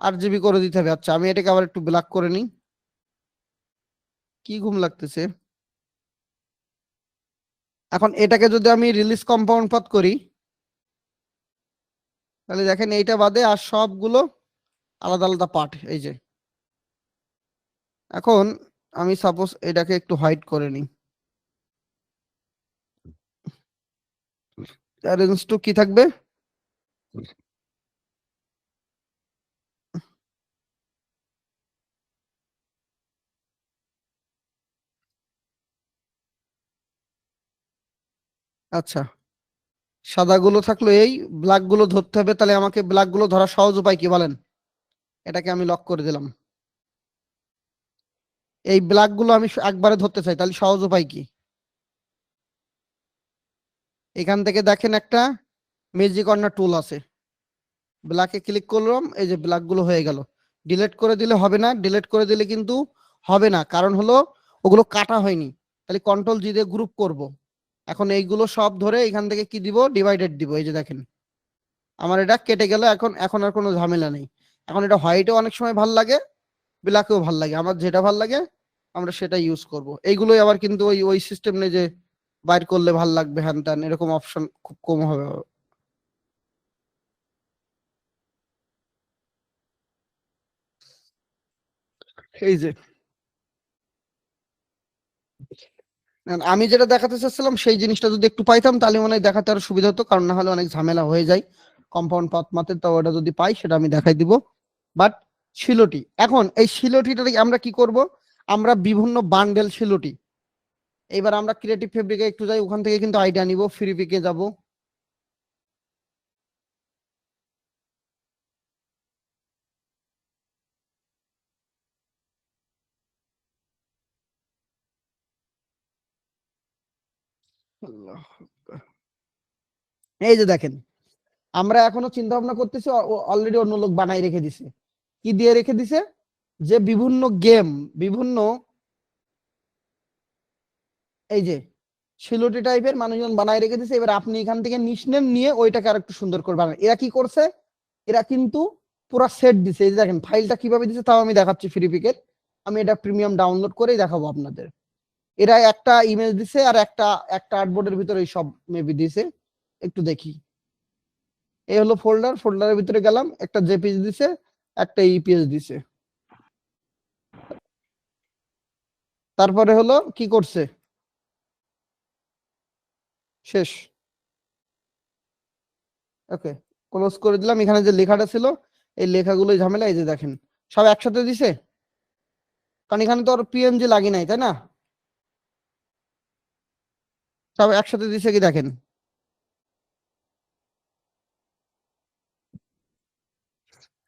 A: 8 জিবি করে দিতে হবে। আচ্ছা, আমি এটাকে আবার একটু ব্ল্যাক করে নিই, কি ঘুম লাগতেছে। এখন এটাকে যদি আমি রিলিজ কম্পাউন্ড পাথ করি, তাহলে দেখেন এইটা বাদে আর সবগুলো আলাদা আলাদা পার্ট। এই যে এখন আমি সাপোজ এটাকে একটু হাইড করে নিই, অ্যারেঞ্জ টু কি থাকবে, আচ্ছা, সাদা গুলো থাকলো, এই ব্ল্যাক গুলো ধরতে হবে, তাহলে আমাকে ব্ল্যাক গুলো ধরা সহজ উপায় কি বলেন? এটাকে আমি লক করে দিলাম। এই ব্ল্যাক গুলো আমি একবারে ধরতে চাই, তাহলে সহজ উপায় কি? এখান থেকে দেখেন একটা ম্যাজিক কর্নার টুল আছে, ব্ল্যাকে ক্লিক করলাম, এই যে ব্ল্যাক গুলো হয়ে গেল। ডিলিট করে দিলে হবে না, ডিলিট করে দিলে কিন্তু হবে না, কারণ হলো ওগুলো কাটা হয়নি। তাহলে কন্ট্রোল জি দিয়ে গ্রুপ করব। এখন এইগুলো সব ধরে এখান থেকে কি দিব, ডিভাইডেড দিব। এই যে দেখেন আমার এটা কেটে গেল, এখন এখন আর কোনো ঝামেলা নেই। এখন এটা হোয়াইটও অনেক সময় ভাল লাগে, ব্ল্যাকেও ভাল লাগে, আমার যেটা ভাল লাগে আমরা সেটা ইউজ করব। এইগুলোই আবার কিন্তু ওই ওই সিস্টেম নেই যে বাইর করলে ভাল লাগবে হ্যান ত্যান, এরকম অপশন খুব কম হবে। এই যে আমি যেটা দেখাতে চাচ্ছিলাম সেই জিনিসটা যদি একটু পাইতাম তাহলে মনে হয় দেখাতে আরো সুবিধা হতো, কারণ না হলে অনেক ঝামেলা হয়ে যায় কম্পাউন্ড পাথ মাতে। তো ওটা যদি পাই সেটা আমি দেখাই দিব। বাট শিলটি, এখন এই শিলটিটা আমরা কি করব, আমরা বিভিন্ন বান্ডেল শিলটি, এবার আমরা ক্রিয়েটিভ ফেব্রিকে একটু যাই, ওখান থেকে কিন্তু আইডিয়া নিব, ফ্রি পিকে যাব। এই যে দেখেন আমরা এখনো চিন্তা ভাবনা করতেছি, অলরেডি অন্য লোক বানাই রেখে দিছে। কি দিয়ে রেখে দিছে, যে বিভিন্ন গেম, বিভিন্ন এই যে শিলটি টাইপের মানুষজন বানাই রেখে দিছে। এবার আপনি এখান থেকে নিশ্নেম নিয়ে ওইটাকে আর একটু সুন্দর করে বানান। এরা কি করছে, এরা কিন্তু পুরো সেট দিছে। এই যে দেখেন ফাইলটা কিভাবে দিছে তাও আমি দেখাচ্ছি ফ্রি পিকের। আমি এটা প্রিমিয়াম ডাউনলোড করেই দেখাবো আপনাদের। এরা একটা ইমেজ দিছে আর একটা একটা আর্টবোর্ডের ভিতরে সব মেবি দিছে, একটু দেখি। এই হলো ফোল্ডার, ফোল্ডারের ভিতরে গেলাম, একটা জেপিজি দিছে, একটা ইপিএস দিছে। তারপরে হলো কি করছে, শেষ। ওকে, ক্লোজ করে দিলাম। এখানে যে লেখাটা ছিল এই লেখাগুলো ঝামেলা, এই যে দেখেন সব একসাথে দিছে, কারণ এখানে তো আর পিএনজি লাগি নাই, তাই না? সব একসাথে দিছে কি দেখেন।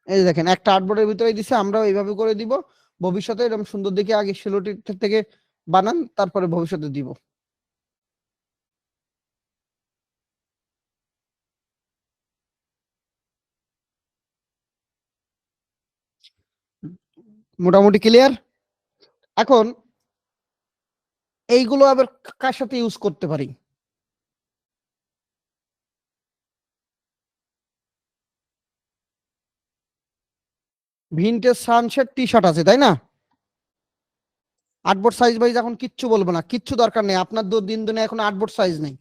A: এই যে দেখেন একটা আর্টবোর্ডের ভিতরে দিছে, আমরাও এইভাবে করে দিব ভবিষ্যতে। এরকম সুন্দর দেখে আগে শিলটির থেকে বানান, তারপরে ভবিষ্যতে দিব। মোটামুটি ক্লিয়ার। এখন এইগুলো আবার কার সাথে ইউজ করতে পারি? ভিনটেজ সানশেড টি শার্ট আছে, তাই না? আর্টবোর্ড সাইজ ভাই এখন কিচ্ছু বলবো না, কিচ্ছু দরকার নেই আপনার। দিন দিনে এখন আর্টবোর্ড সাইজ নেই,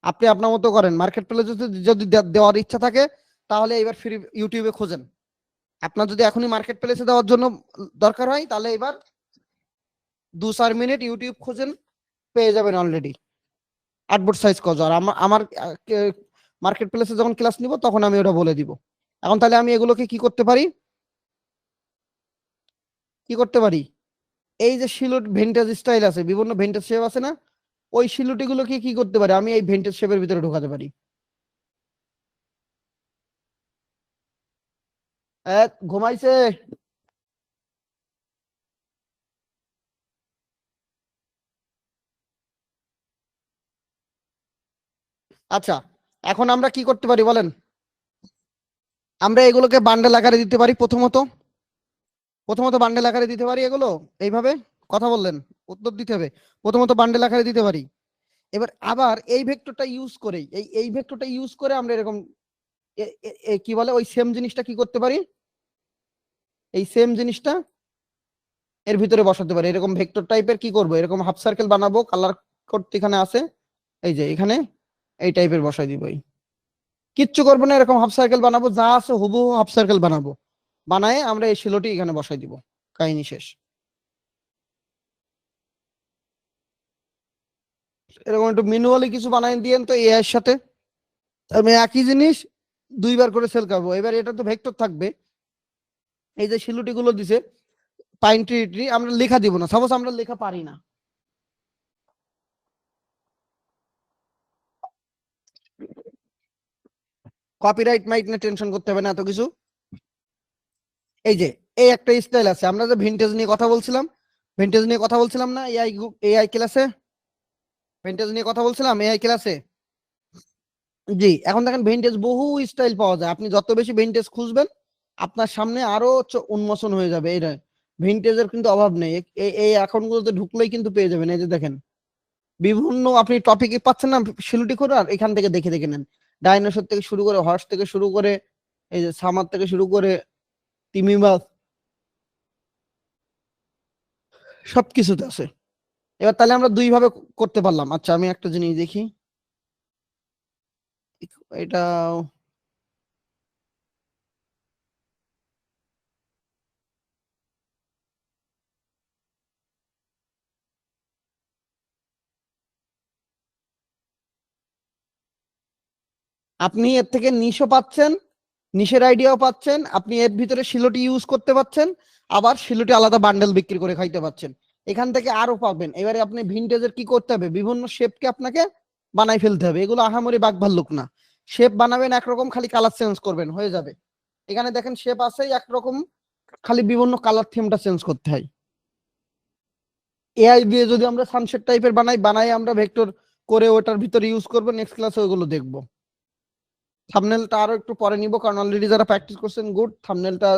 A: আপনি আপনার মতো করেন। মার্কেট প্লেসে যদি দেওয়ার ইচ্ছা থাকে তাহলে এবার ফ্রি ইউটিউবে খোঁজেন। আপনার যদি এখনই মার্কেট প্লেসে দেওয়ার জন্য দরকার হয় তাহলে এবার 2-4 মিনিট ইউটিউব খোঁজেন, পেয়ে যাবেন অলরেডি আর্টবোর্ড সাইজ কত। আর আমার আমার মার্কেট প্লেসে যখন ক্লাস নিব তখন আমি ওটা বলে দিব। এখন তাহলে আমি এগুলোকে কি করতে পারি, কি করতে পারি, এই যে শিলুট ভেন্টেজ স্টাইল আছে, বিভিন্ন ভেন্টেজ শেপ আছে না, ওই শিলুটি গুলোকে কি করতে পারি, আমি এই ভেন্টেজ শেপের ভিতরে ঢোকাতে পারি। ঘুমাইছে। আচ্ছা, এখন আমরা কি করতে পারি বলেন, আমরা এগুলোকে বান্ডেল আকারে দিতে পারি। প্রথমত প্রথমত বান্ডেল আকারে দিতে পারি এগুলো, এইভাবে কথা বললেন, উত্তর দিতে হবে। প্রথমত বান্ডেল আকারে দিতে পারি। এবার আবার এই ভেক্টরটা ইউজ করে, এই ভেক্টরটা ইউজ করে আমরা এরকম কি বলে ওই সেম জিনিসটা কি করতে পারি, এই সেম জিনিসটা এর ভিতরে বসাতে পারি। এরকম ভেক্টর টাইপের কি করব, এরকম হাফ সার্কেল বানাবো, কালার করতে এখানে আছে, এই যে এখানে এই টাইপের বসাই দিব। কিচ্ছু করবো না, এরকম হাফ সার্কেল বানাবো, যা আছে হুবহু হাফ সার্কেল বানাবো, বানায় আমরা এই শিলোটি এখানে বসাই দিব, কাহিনী শেষ। এরকম একটু ম্যানুয়ালি কিছু বানাই দিয়েন তো এআই এর সাথে, আমি একই জিনিস 2বার করে সেল করবো। এবার এটা তো ভেক্টর থাকবে, এই যে শিলুটি গুলো দিছে পাইন ট্রি, আমরা লেখা দিব না, সাপোজ আমরা লেখা পারি না, কপিরাইট মাইট না, টেনশন করতে হবে না এত কিছু। এই যে এই একটা স্টাইল আছে, আমরা যে ভিনটেজ নিয়ে কথা বলছিলাম, ভিনটেজ নিয়ে কথা বলছিলাম না এআই ক্লাসে, ভিনটেজ নিয়ে কথা বলছিলাম এআই ক্লাসে। জি, এখন দেখেন ভিনটেজ বহু স্টাইল পাওয়া যায়, আপনি যত বেশি ভিনটেজ খুঁজবেন আপনার সামনে আরো উন্মোচন হয়ে যাবে। এটা ভিনটেজের কিন্তু অভাব নেই, এই অ্যাকাউন্টগুলোতে ঢুকলেই কিন্তু পেয়ে যাবেন। এই যে দেখেন বিভিন্ন আপনি টপিকে পাচ্ছেন না শিলুটি করে, আর এখান থেকে দেখে দেখে নেন, ডাইনোসর থেকে শুরু করে, হর্স থেকে শুরু করে, এই যে সামার থেকে শুরু করে তিমি মাছ, সবকিছুতে আছে। এবার তাহলে আমরা 2 ভাবে করতে পারলাম। আচ্ছা আমি একটা জিনিস দেখি, এটা আপনি এর থেকে নিশও পাচ্ছেন, নিশের আইডিয়াও পাচ্ছেন, আপনি এর ভিতরে শিলটি ইউজ করতে পাচ্ছেন, আবার শিলটি আলাদা বান্ডেল বিক্রি করে খাইতে পাচ্ছেন, এখান থেকে আরো পাবেন। এবারে আপনি ভিনটেজের কি করতে হবে, বিভিন্ন শেপকে আপনাকে বানাই ফেলতে হবে, এগুলো আহামরি বাগ ভাল্লুক না, শেপ বানাবেন একরকম, খালি কালার চেঞ্জ করবেন হয়ে যাবে। এখানে দেখেন শেপ আছে একরকম, খালি বিভিন্ন কালার থিমটা চেঞ্জ করতে হয়। এআই দিয়ে যদি আমরা সানসেট টাইপের বানাই আমরা ভেক্টর করে ওটার ভিতরে ইউজ করবো, নেক্সট ক্লাসে ওগুলো দেখবো। থাম্বনেলটা আরো একটু পরে নিব, কারণ অলরেডি যারা প্র্যাকটিস করছেন গুড, থাম্বনেলটা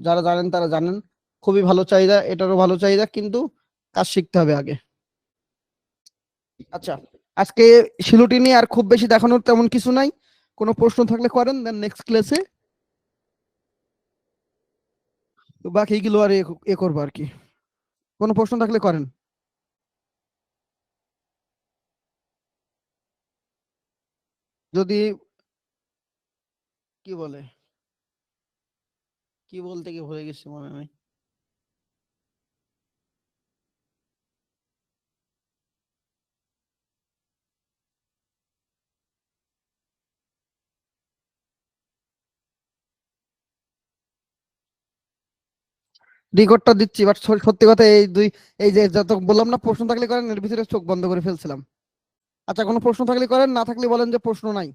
A: যারা জানেন তারা জানেন, খুবই ভালো চাহিদা, এটারও ভালো চাহিদা, কিন্তু কাজ শিখতে হবে আগে। আচ্ছা, আজকে শিলুটি নিয়ে আর খুব বেশি দেখানোর তেমন কিছু নাই, কোনো প্রশ্ন থাকলে করেন, দেন নেক্সট ক্লাসে বাকিগুলো আর এ করবো আর কি। কোনো প্রশ্ন থাকলে করেন। যদি কি বলে, কি বলতে গিয়ে ভুলে গেছি মনে নাই। রেকর্ডটা দিচ্ছি, বাট সত্যি কথা এই যে যত বললাম না প্রশ্ন থাকলে করেন, এর ভিতরে চোখ বন্ধ করে ফেলছিলাম। আচ্ছা কোনো প্রশ্ন থাকলে করেন, না থাকলে বলেন যে প্রশ্ন নাই।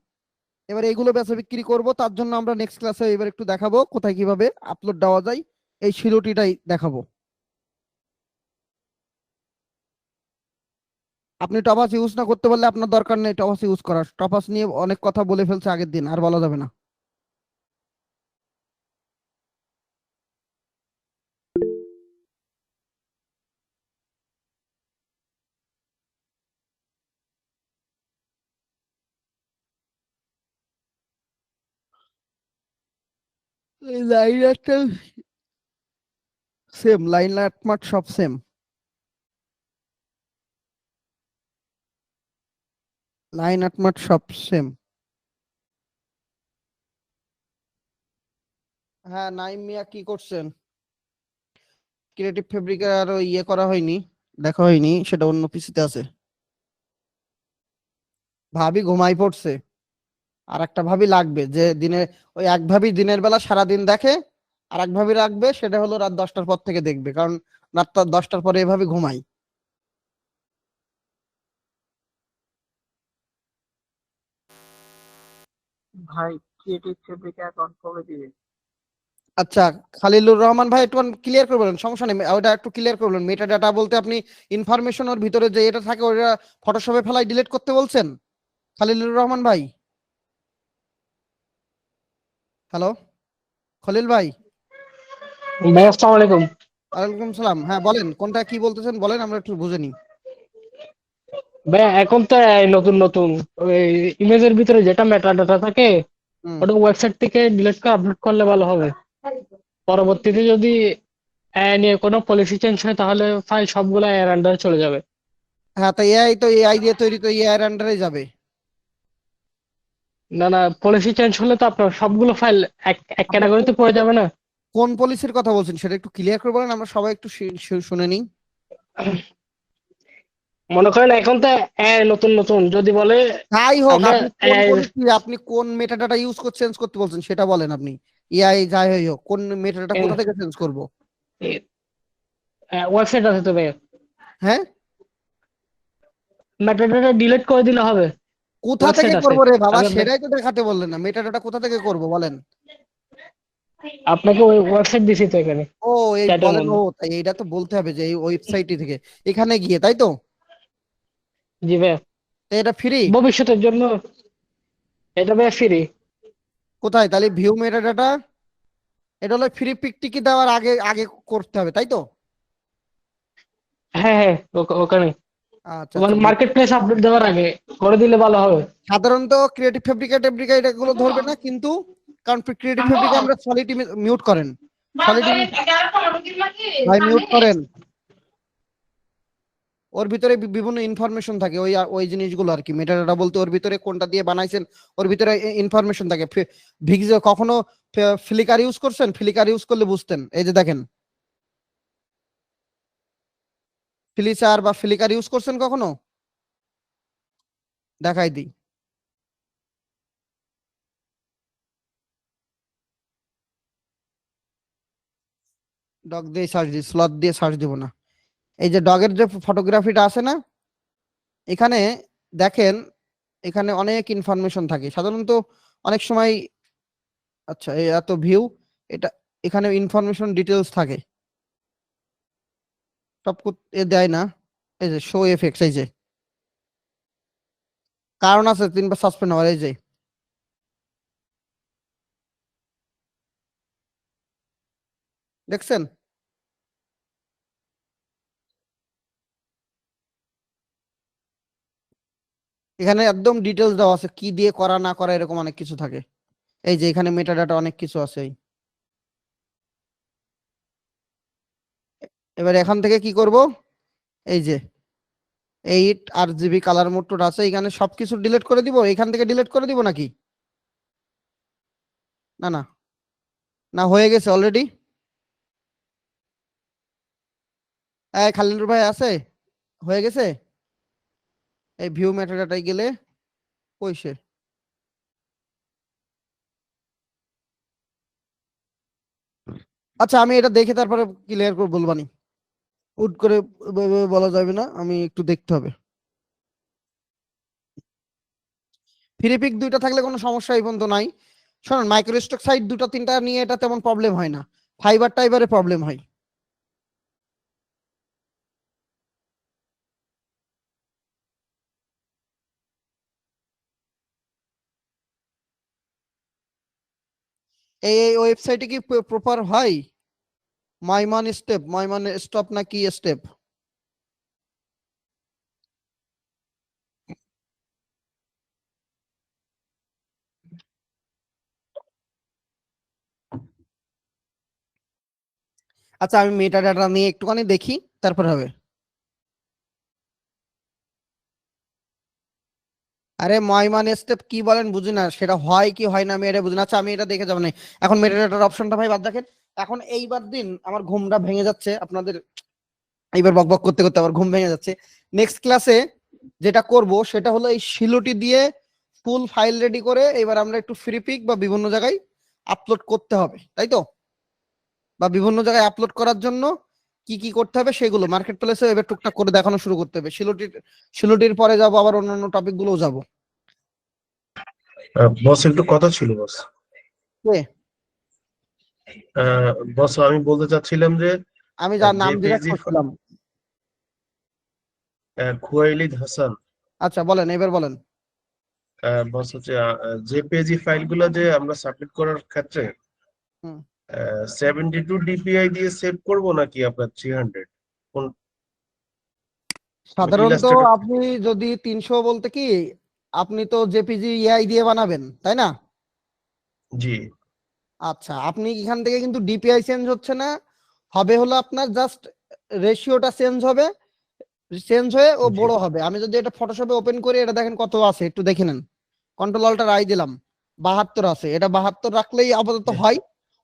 A: এবার এইগুলো বেচা বিক্রি করব, তার জন্য আমরা নেক্সট ক্লাসে এবার একটু দেখাবো কোথায় কিভাবে আপলোড দেওয়া যায়, এই শিরোটিটাই দেখাবো। আপনি টপাস ইউজ না করতে পারলে আপনার দরকার নেই টপাস ইউজ করার, টপাস নিয়ে অনেক কথা বলে ফেলছে আগের দিন, আর বলা যাবে না। এই লাইন একটা সেম, লাইন লাটমাট সব সেম, লাইন আটমাট সব সেম। হ্যাঁ নাইম মিয়া কি করছেন? ক্রিয়েটিভ ফেব্রিকের আরো ইয়ে করা হয়নি, দেখা হয়নি, সেটা অন্য পিসিতে আছে। ভাবি ঘুমাই পড়ছে, আর একটা ভাবি লাগবে যে দিনে, ওই এক ভাবি দিনের বেলা সারাদিন দেখে, আর এক ভাবি রাখবে সেটা হলো রাত 10টার পর থেকে দেখবে, কারণ রাত 10টার পরে এভাবে ঘুমাই।
C: ভাই ক্রিয়েটিভ ফেব্রিক অ্যাকাউন্ট কবে দিবে?
A: আচ্ছা খালিলুর রহমান ভাই একটু ক্লিয়ার করে বলেন, সমস্যা নেই, ওটা একটু ক্লিয়ার করে বলেন। মেটা ডাটা বলতে আপনি ইনফরমেশন ওর ভিতরে যে এটা থাকে ওটা ফটোশপে ফেলাই ডিলিট করতে বলছেন খালিলুর রহমান ভাই? হ্যালো খলিল ভাই।
C: ভাই আসসালামু আলাইকুম।
A: ওয়ালাইকুম সালাম, হ্যাঁ বলেন কোনটা কি বলতেছেন বলেন, আমরা একটু বুঝে নিই।
C: ভাই এখন তো এই নতুন নতুন ওই ইমেজের ভিতরে যেটা মেটা ডাটা থাকে
A: হুম।
C: ওটা ওয়েবসাইট থেকে ডিলিট করে আপলোড করলে ভালো হবে। পরবর্তীতে যদি এআই নিয়ে কোনো পলিসি চেঞ্জ হয় তাহলে ফাইল সবগুলো এর আন্ডারে চলে যাবে।
A: হ্যাঁ তো এআই, তো এআই দিয়ে তৈরি, তো এআই এর আন্ডারে যাবে।
C: না না, পলিসি চেঞ্জ হলে তো আপনার সবগুলো ফাইল এক এক
A: আপনার
C: ক্যাটাগরিতে পড়ে যাবে না।
A: কোন পলিসির কথা বলছেন সেটা একটু ক্লিয়ার করে বলেন, আমরা সবাই একটু শুনে নিই।
C: মনে করেন এখন তো নতুন নতুন যদি বলে
A: যাই হোক,
C: আমরা
A: আপনি কোন পলিসি, আপনি কোন মেটাডাটা ইউজ করতে চেঞ্জ করতে বলছেন সেটা বলেন। আপনি এআই যাই হোক, কোন মেটাডাটা কোথা থেকে চেঞ্জ করব?
C: ওয়েবসাইট আছে তো ভাই,
A: হ্যাঁ,
C: মেটাডাটা ডিলিট করে দিলে হবে।
A: কোথা থেকে
C: ওয়েবসাইট আছে,
A: করব রে বাবা?
C: আমি
A: সেটাই তো দেখাতে বললেন না, মেটাডাটা কোথা থেকে করব বলেন।
C: আপনাকে ওই ওয়েবসাইট দিছি তো এখানে
A: ও এই
C: চ্যাটের
A: বলেন,
C: মধ্যে।
A: ও তাই এইটা তো বলতে হবে যে এই ওয়েবসাইটটি থেকে এখানে গিয়ে, তাই তো?
C: জি ভাই,
A: তো এটা ফ্রি?
C: ভবিষ্যতের জন্য এটা ভাই ফ্রি।
A: কোথায় তাহলে ভিউ মেটাডাটা? এটা হলো ফ্রি পিক টিকি দেওয়ার আগে আগে করতে হবে, তাই তো?
C: হ্যাঁ হ্যাঁ, ওখানে
A: আচ্ছা
C: মানে
A: আচ্ছা,
C: মার্কেট প্লেস আপডেট দেওয়ার আগে করে দিলে ভালো হবে।
A: সাধারণত ক্রিয়েটিভ ফেব্রিকা টেব্রিকা এগুলো ধরবে না কিন্তু, কারণ ক্রিয়েটিভ ফেব্রিকা আমরা সলিড মিউট করেন, সলিড ভাই মিউট করেন। ওর ভিতরে বিভিন্ন ইনফরমেশন থাকে, ওই ওই জিনিসগুলো আর কি। মেটাডাটা বলতে ওর ভিতরে কোনটা দিয়ে বানাইছেন ওর ভিতরে ইনফরমেশন থাকে। ভিক্স কখনো ফ্লিকার ইউজ করছেন? ফ্লিকার ইউজ করলে বুঝতেন। এই যে দেখেন, ফ্লিচার বা ফ্লিকার ইউজ করছেন কখনো? দেখাই দিই। ডগ দিয়ে সার্চ দিই, স্লট দিয়ে সার্চ দিব না। এই যে ডগের যে ফটোগ্রাফিটা আছে না, এখানে দেখেন, এখানে অনেক ইনফরমেশন থাকে সাধারণত অনেক সময়। আচ্ছা, এই এত ভিউ, এটা এখানে ইনফরমেশন ডিটেলস থাকে সব দেয় না। এই যে শো এফেক্টস, এই যে কারণ আছে 3বার সাসপেন্ড হওয়ার, এই যে দেখছেন? এখানে একদম ডিটেলস দেওয়া আছে কি দিয়ে করা না করা, এরকম অনেক কিছু থাকে। এই যে এখানে মেটাডাটা অনেক কিছু আছে। এবার এখান থেকে কি করব? এই যে 8 RGB কালার মোড টোড আছে, এখানে সবকিছু ডিলিট করে দিব। এখান থেকে ডিলিট করে দিব নাকি? না না না, হয়ে গেছে অলরেডি। খালিলুর ভাই আছে, হয়ে গেছে। এই ভিউ মেটাডাটায় গেলে কইছে। আচ্ছা, আমি এটা দেখে তারপরে ক্লিয়ার করে বলবানি। হুট করে বলা যাবে না, আমি একটু দেখতে হবে। ফ্রি পিক দুইটা থাকলে কোনো সমস্যা এই পর্যন্ত নাই। শোনেন, মাইক্রোস্টক সাইট দুটো তিনটা নিয়ে এটা তেমন প্রবলেম হয় না, ফাইবার টাইবারে প্রবলেম হয়। এই ওয়েবসাইটে কি প্রপার হয়? মাইমান স্টেপ, মাইমান স্টপ নাকি স্টেপ? আচ্ছা, আমি মেটা ডাটা নিয়ে একটুখানি দেখি, তারপর হবে। আরে মাইমান স্টেপ কি বলেন, বুঝি না। সেটা হয় কি হয় না আমি এটা বুঝি না। আচ্ছা, আমি এটা দেখে যাবো না। এখন মেটা ডাটার অপশনটা ভাই বাদ দেখেন। এখন এইবার দিন আমার ঘুমটা ভেঙে যাচ্ছে আপনাদের, এইবার বক বক করতে করতে আমার ঘুম ভেঙে যাচ্ছে। নেক্সট ক্লাসে যেটা করব সেটা হলো এই শিলুটি দিয়ে ফুল ফাইল রেডি করে এবার আমরা একটু ফ্রি পিক বা বিভিন্ন জায়গায় আপলোড করতে হবে, তাই তো? বা বিভিন্ন জায়গায় আপলোড করার জন্য কি কি করতে হবে সেগুলো মার্কেট প্লেসে এবার টুকটাক করে দেখানো শুরু করতে হবে। শিলুটির পরে যাব আবার অন্যান্য টপিক গুলোও যাবো।
D: বস একটু কথা ছিল বস।
A: কে?
D: বস আমি বলতে চাচ্ছিলাম যে
A: আমি যার নাম জিজ্ঞাসা
D: জেপিজি
A: করছিলাম।
D: খুয়াইলিদ হাসান।
A: আচ্ছা বলেন, এবার বলেন।
D: বস হচ্ছে জেপিজি ফাইলগুলো যে আমরা সাবমিট করার ক্ষেত্রে
A: হুম।
D: 72 DPI দিয়ে সেভ করব নাকি আপনার 300? কোন
A: সাধারণত
D: ইলাস্ট্রেটর?
A: আপনি যদি 300 বলতে কি, আপনি তো জেপিজি এআই দিয়ে বানাবেন, তাই না?
D: জি
A: আচ্ছা, আপনি এখান থেকে কিন্তু ডিপিআই চেঞ্জ হচ্ছে না, হবে হলো আপনার জাস্ট রেশিওটা চেঞ্জ হবে, চেঞ্জ হয়ে ও
D: জি
A: বড় হবে। আমি যদি এটা ফটোশপে ওপেন করি, এটা দেখেন কত আছে একটু দেখে নেন। কন্ট্রোল অল্টার আই দিলাম, 72 আছে। এটা 72 রাখলেই আপাতত
D: জি
A: হয়।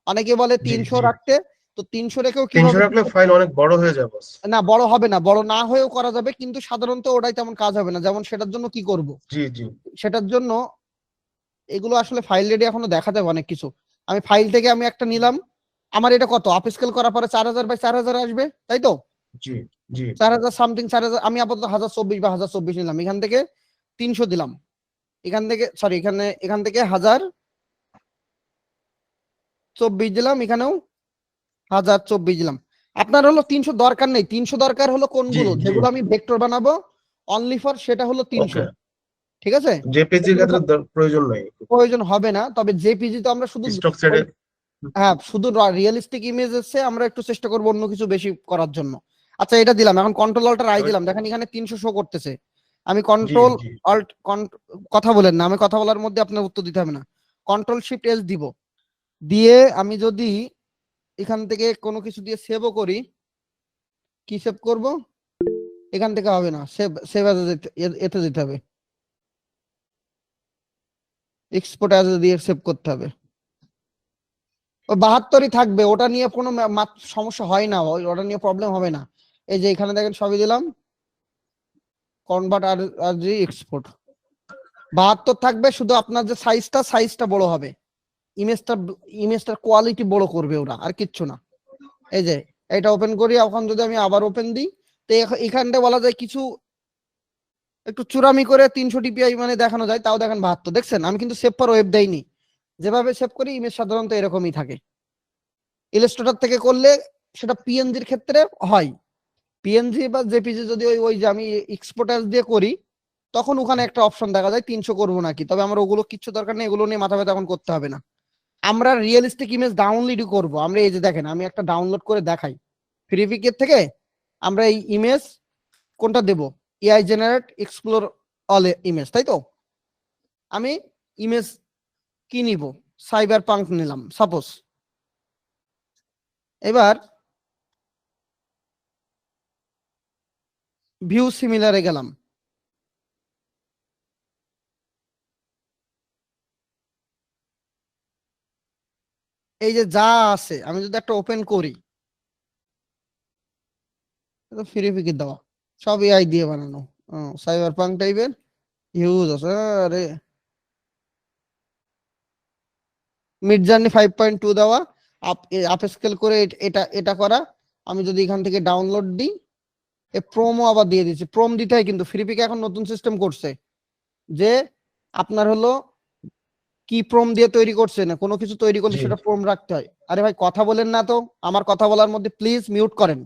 A: অনেকে বলে
D: জি
A: 300
D: জি
A: রাখতে, তো 300 রেখেও
D: 300
A: কিভাবে,
D: রাখলে ফাইল অনেক বড় হয়ে যাবে বস।
A: না বড় হবে না, বড় না হয়েও করা যাবে, কিন্তু সাধারণত ওটাই তেমন কাজ হবে না। যেমন সেটার জন্য কি করব,
D: জি জি
A: সেটার জন্য এগুলো আসলে ফাইল রেডি এখনো দেখা যাবে অনেক কিছু। আমি ফাইল থেকে আমি একটা নিলাম, আমার এটা কত আপ স্কেল করার পরে 4000 বাই 4000 আসবে, তাই তো?
D: জি জি
A: 4000 সামথিং, 4000, আমি আপাতত 1024 বা 1024 নিলাম, এখান থেকে 300 দিলাম, এখান থেকে সরি এখান থেকে 1024 দিলাম, এখানেও 1024 দিলাম। আপনার হলো 300 দরকার নেই, 300 দরকার হলো
D: জি
A: কোনগুলো,
D: জি
A: যেগুলো আমি ভেক্টর বানাবো অনলি ফর, সেটা হলো 300,
D: ওকে।
A: ঠিক আছে?
D: জেপিজির ক্ষেত্রে প্রয়োজন নাই।
A: প্রয়োজন হবে না, তবে জেপিজি তো আমরা শুধু
D: স্টক সেটে
A: ওই, হ্যাঁ শুধু রিয়েলিস্টিক ইমেজ এসে আমরা একটু চেষ্টা করবো অন্য কিছু বেশি করার জন্য। আচ্ছা এটা দিলাম, এখন কন্ট্রোল অল্টার আই দিলাম, দেখেন এখানে 300 শো করতেছে। আমি
D: জি
A: কন্ট্রোল
D: জি
A: অল্ট, কথা বলেন না, আমি কথা বলার মধ্যে আপনার উত্তর দিতে হবে না। কন্ট্রোল শিফট এস দিব, দিয়ে আমি যদি এখান থেকে কোনো কিছু দিয়ে সেভও করি, কি সেভ করব, এখান থেকে হবে না, সেভ সেভ এতে যেতে হবে, এক্সপোর্ট অ্যাজ দিয়ে সেভ করতে হবে। ও 72ই থাকবে, ওটা নিয়ে কোনো সমস্যা হয় না, ওটা নিয়ে প্রবলেম হবে না। এই যে এখানে দেখেন সবই দিলাম, কনভার্ট আর এক্সপোর্ট 72 থাকবে, শুধু আপনার যে সাইজটা বড় হবে, ইমেজটা ইমেজটার কোয়ালিটি বড় করবে ওরা, আর কিচ্ছু না। এই যে এটা ওপেন করি, এখন যদি আমি আবার ওপেন দিই, তো এখানটা বলা যায় কিছু একটু চুরামি করে 300 টিপিআই মানে দেখানো যায়, তাও দেখেন 72, দেখছেন? আমি কিন্তু সেভ ফর ওয়েব দেইনি, যেভাবে সেভ করি ইমেজ সাধারণত এরকমই থাকে। ইলাস্ট্রেটর থেকে করলে সেটা পিএনজির ক্ষেত্রে হয়, পিএনজি বা জেপিজি যদি ওই ওই যে আমি এক্সপোর্টার দিয়ে করি, তখন ওখানে একটা অপশন দেখা যায় 300 করবো নাকি, তবে আমার ওগুলো কিচ্ছু দরকার নেই, এগুলো নিয়ে মাথা ব্যথা এখন করতে হবে না। আমরা রিয়েলিস্টিক ইমেজ ডাউনলোড করব, আমরা এই যে দেখেন আমি একটা ডাউনলোড করে দেখাই ফ্রিপিকের থেকে, আমরা এই ইমেজ কোনটা দেব, AI generate explore all image, তাই তো? আমি ইমেজ কি নিব, সাইবার পাঙ্ক নিলাম সাপোজ। এবার ভিউ সিমিলারে গেলাম, এই যে যা আছে আমি যদি একটা ওপেন করি, ফ্রি পিকের দেওয়া, সব এআই দিয়ে বানানো, সাইবার পাঙ্ক টাইপের হিউজ আছে। আরে মিড জার্নি 5.2 দেওয়া, আপ স্কেল করে এটা এটা করা। আমি যদি এখান থেকে ডাউনলোড দিই, এ প্রোমও আবার দিয়ে দিচ্ছি, প্রোম দিতে হয় কিন্তু, ফ্রি পিকে এখন নতুন সিস্টেম করছে যে আপনার হলো কি প্রোম দিয়ে তৈরি করছে না, কোনো কিছু তৈরি করলে
D: জি
A: সেটা প্রোম রাখতে হয়। আরে ভাই কথা বলেন না তো, আমার কথা বলার মধ্যে প্লিজ মিউট করেন,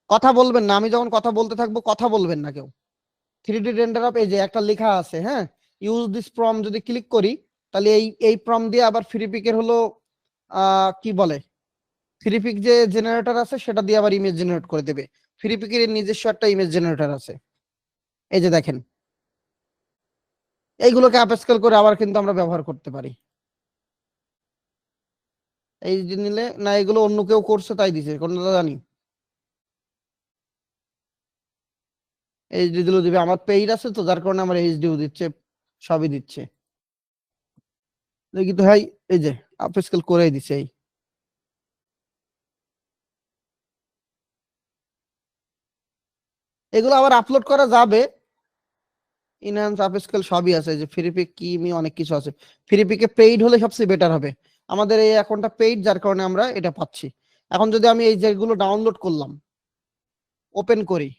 A: কথা বলবেন না, আমি যখন কথা বলতে থাকবো কথা বলবেন না কেউ। 3D রেন্ডার আপ, এই যে একটা লেখা আছে, হ্যাঁ ইউজ দিস প্রম, যদি ক্লিক করি তাহলে এই প্রম দিয়ে আবার ফ্রি পিকের হলো কি বলে, ফ্রি পিক যে জেনারেটর আছে সেটা দিয়ে আবার ইমেজ জেনারেট করে দেবে। ফ্রি পিকের নিজস্ব একটা ইমেজ জেনারেটর আছে, এই যে দেখেন, এইগুলোকে আপস্কেল করে আবার কিন্তু আমরা ব্যবহার করতে পারি। এই যে নিলে না, এগুলো অন্য কেউ করছে তাই দিছে, কোনটা জানি, এইচডি দিলেও দিবে, আমার পেইড আছে তো যার কারণে আমার এইচডিও দিচ্ছে, সবই দিচ্ছে। দেখি তো ভাই, এই যে আপস্কেল করেই দিছে, এই এগুলো আবার আপলোড করা যাবে, ইনহ্যান্স আপস্কেল সবই আছে, যে ফ্রি পিক কি অনেক কিছু আছে। ফ্রি পিকে পেইড হলে সবচেয়ে বেটার হবে, আমাদের এই অ্যাকাউন্টটা পেইড, যার কারণে আমরা এটা পাচ্ছি। এখন যদি আমি এই যেগুলো ডাউনলোড করলাম ওপেন করি,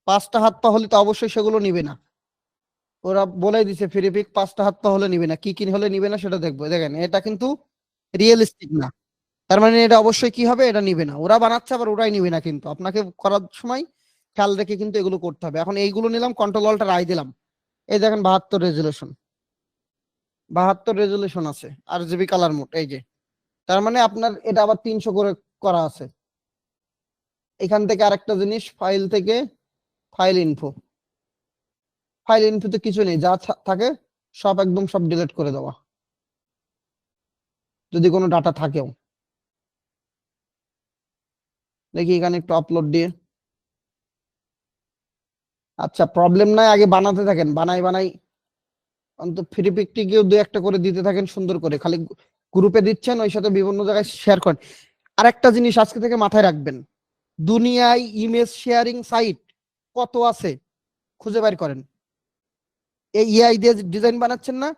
A: 5টা হাত পা হলে তো অবশ্যই সেগুলো নিবে না, ওরা বলে দিছে ফ্রি পিক 5টা হাত পা হলে নিবে না, কি কি হলে নিবে না সেটা দেখবো। দেখেন এটা কিন্তু রিয়েলিস্টিক না, তার মানে এটা অবশ্যই কি হবে, এটা নিবে না, ওরা বানাচ্ছে আবার ওরাই নিবে না, কিন্তু আপনাকে করার সময় খেয়াল রেখে কিন্তু এগুলো করতে হবে। এখন এইগুলো নিলাম, কন্ট্রোল অল্টার আই দিলাম, এই দেখেন 72 রেজুলেশন, 72 রেজুলেশন আছে, আর জিবি কালার মোড, এই যে তার মানে আপনার এটা আবার 300 করে করা আছে। এখান থেকে আরেকটা জিনিস, ফাইল থেকে ফাইল ইনফো, ফাইল ইনফোতে কিছু নেই, যা থাকে সব একদম সব ডিলিট করে দেওয়া, যদি কোনো ডাটা থাকেও। দেখি এখানে একটু আপলোড দিয়ে, আচ্ছা প্রবলেম নাই, আগে বানাতে থাকেন, বানাই বানাই অন্তত ফ্রি পিকটিকেও 2-1টা করে দিতে থাকেন সুন্দর করে, খালি গ্রুপে দিচ্ছেন, ওই সাথে বিভিন্ন জায়গায় শেয়ার করেন। আরেকটা জিনিস আজকে থেকে মাথায় রাখবেন, দুনিয়ায় ইমেজ শেয়ারিং সাইট কত আছে খুঁজে বের করেন। এই এআই দিয়ে ডিজাইন বানাচ্ছেন না,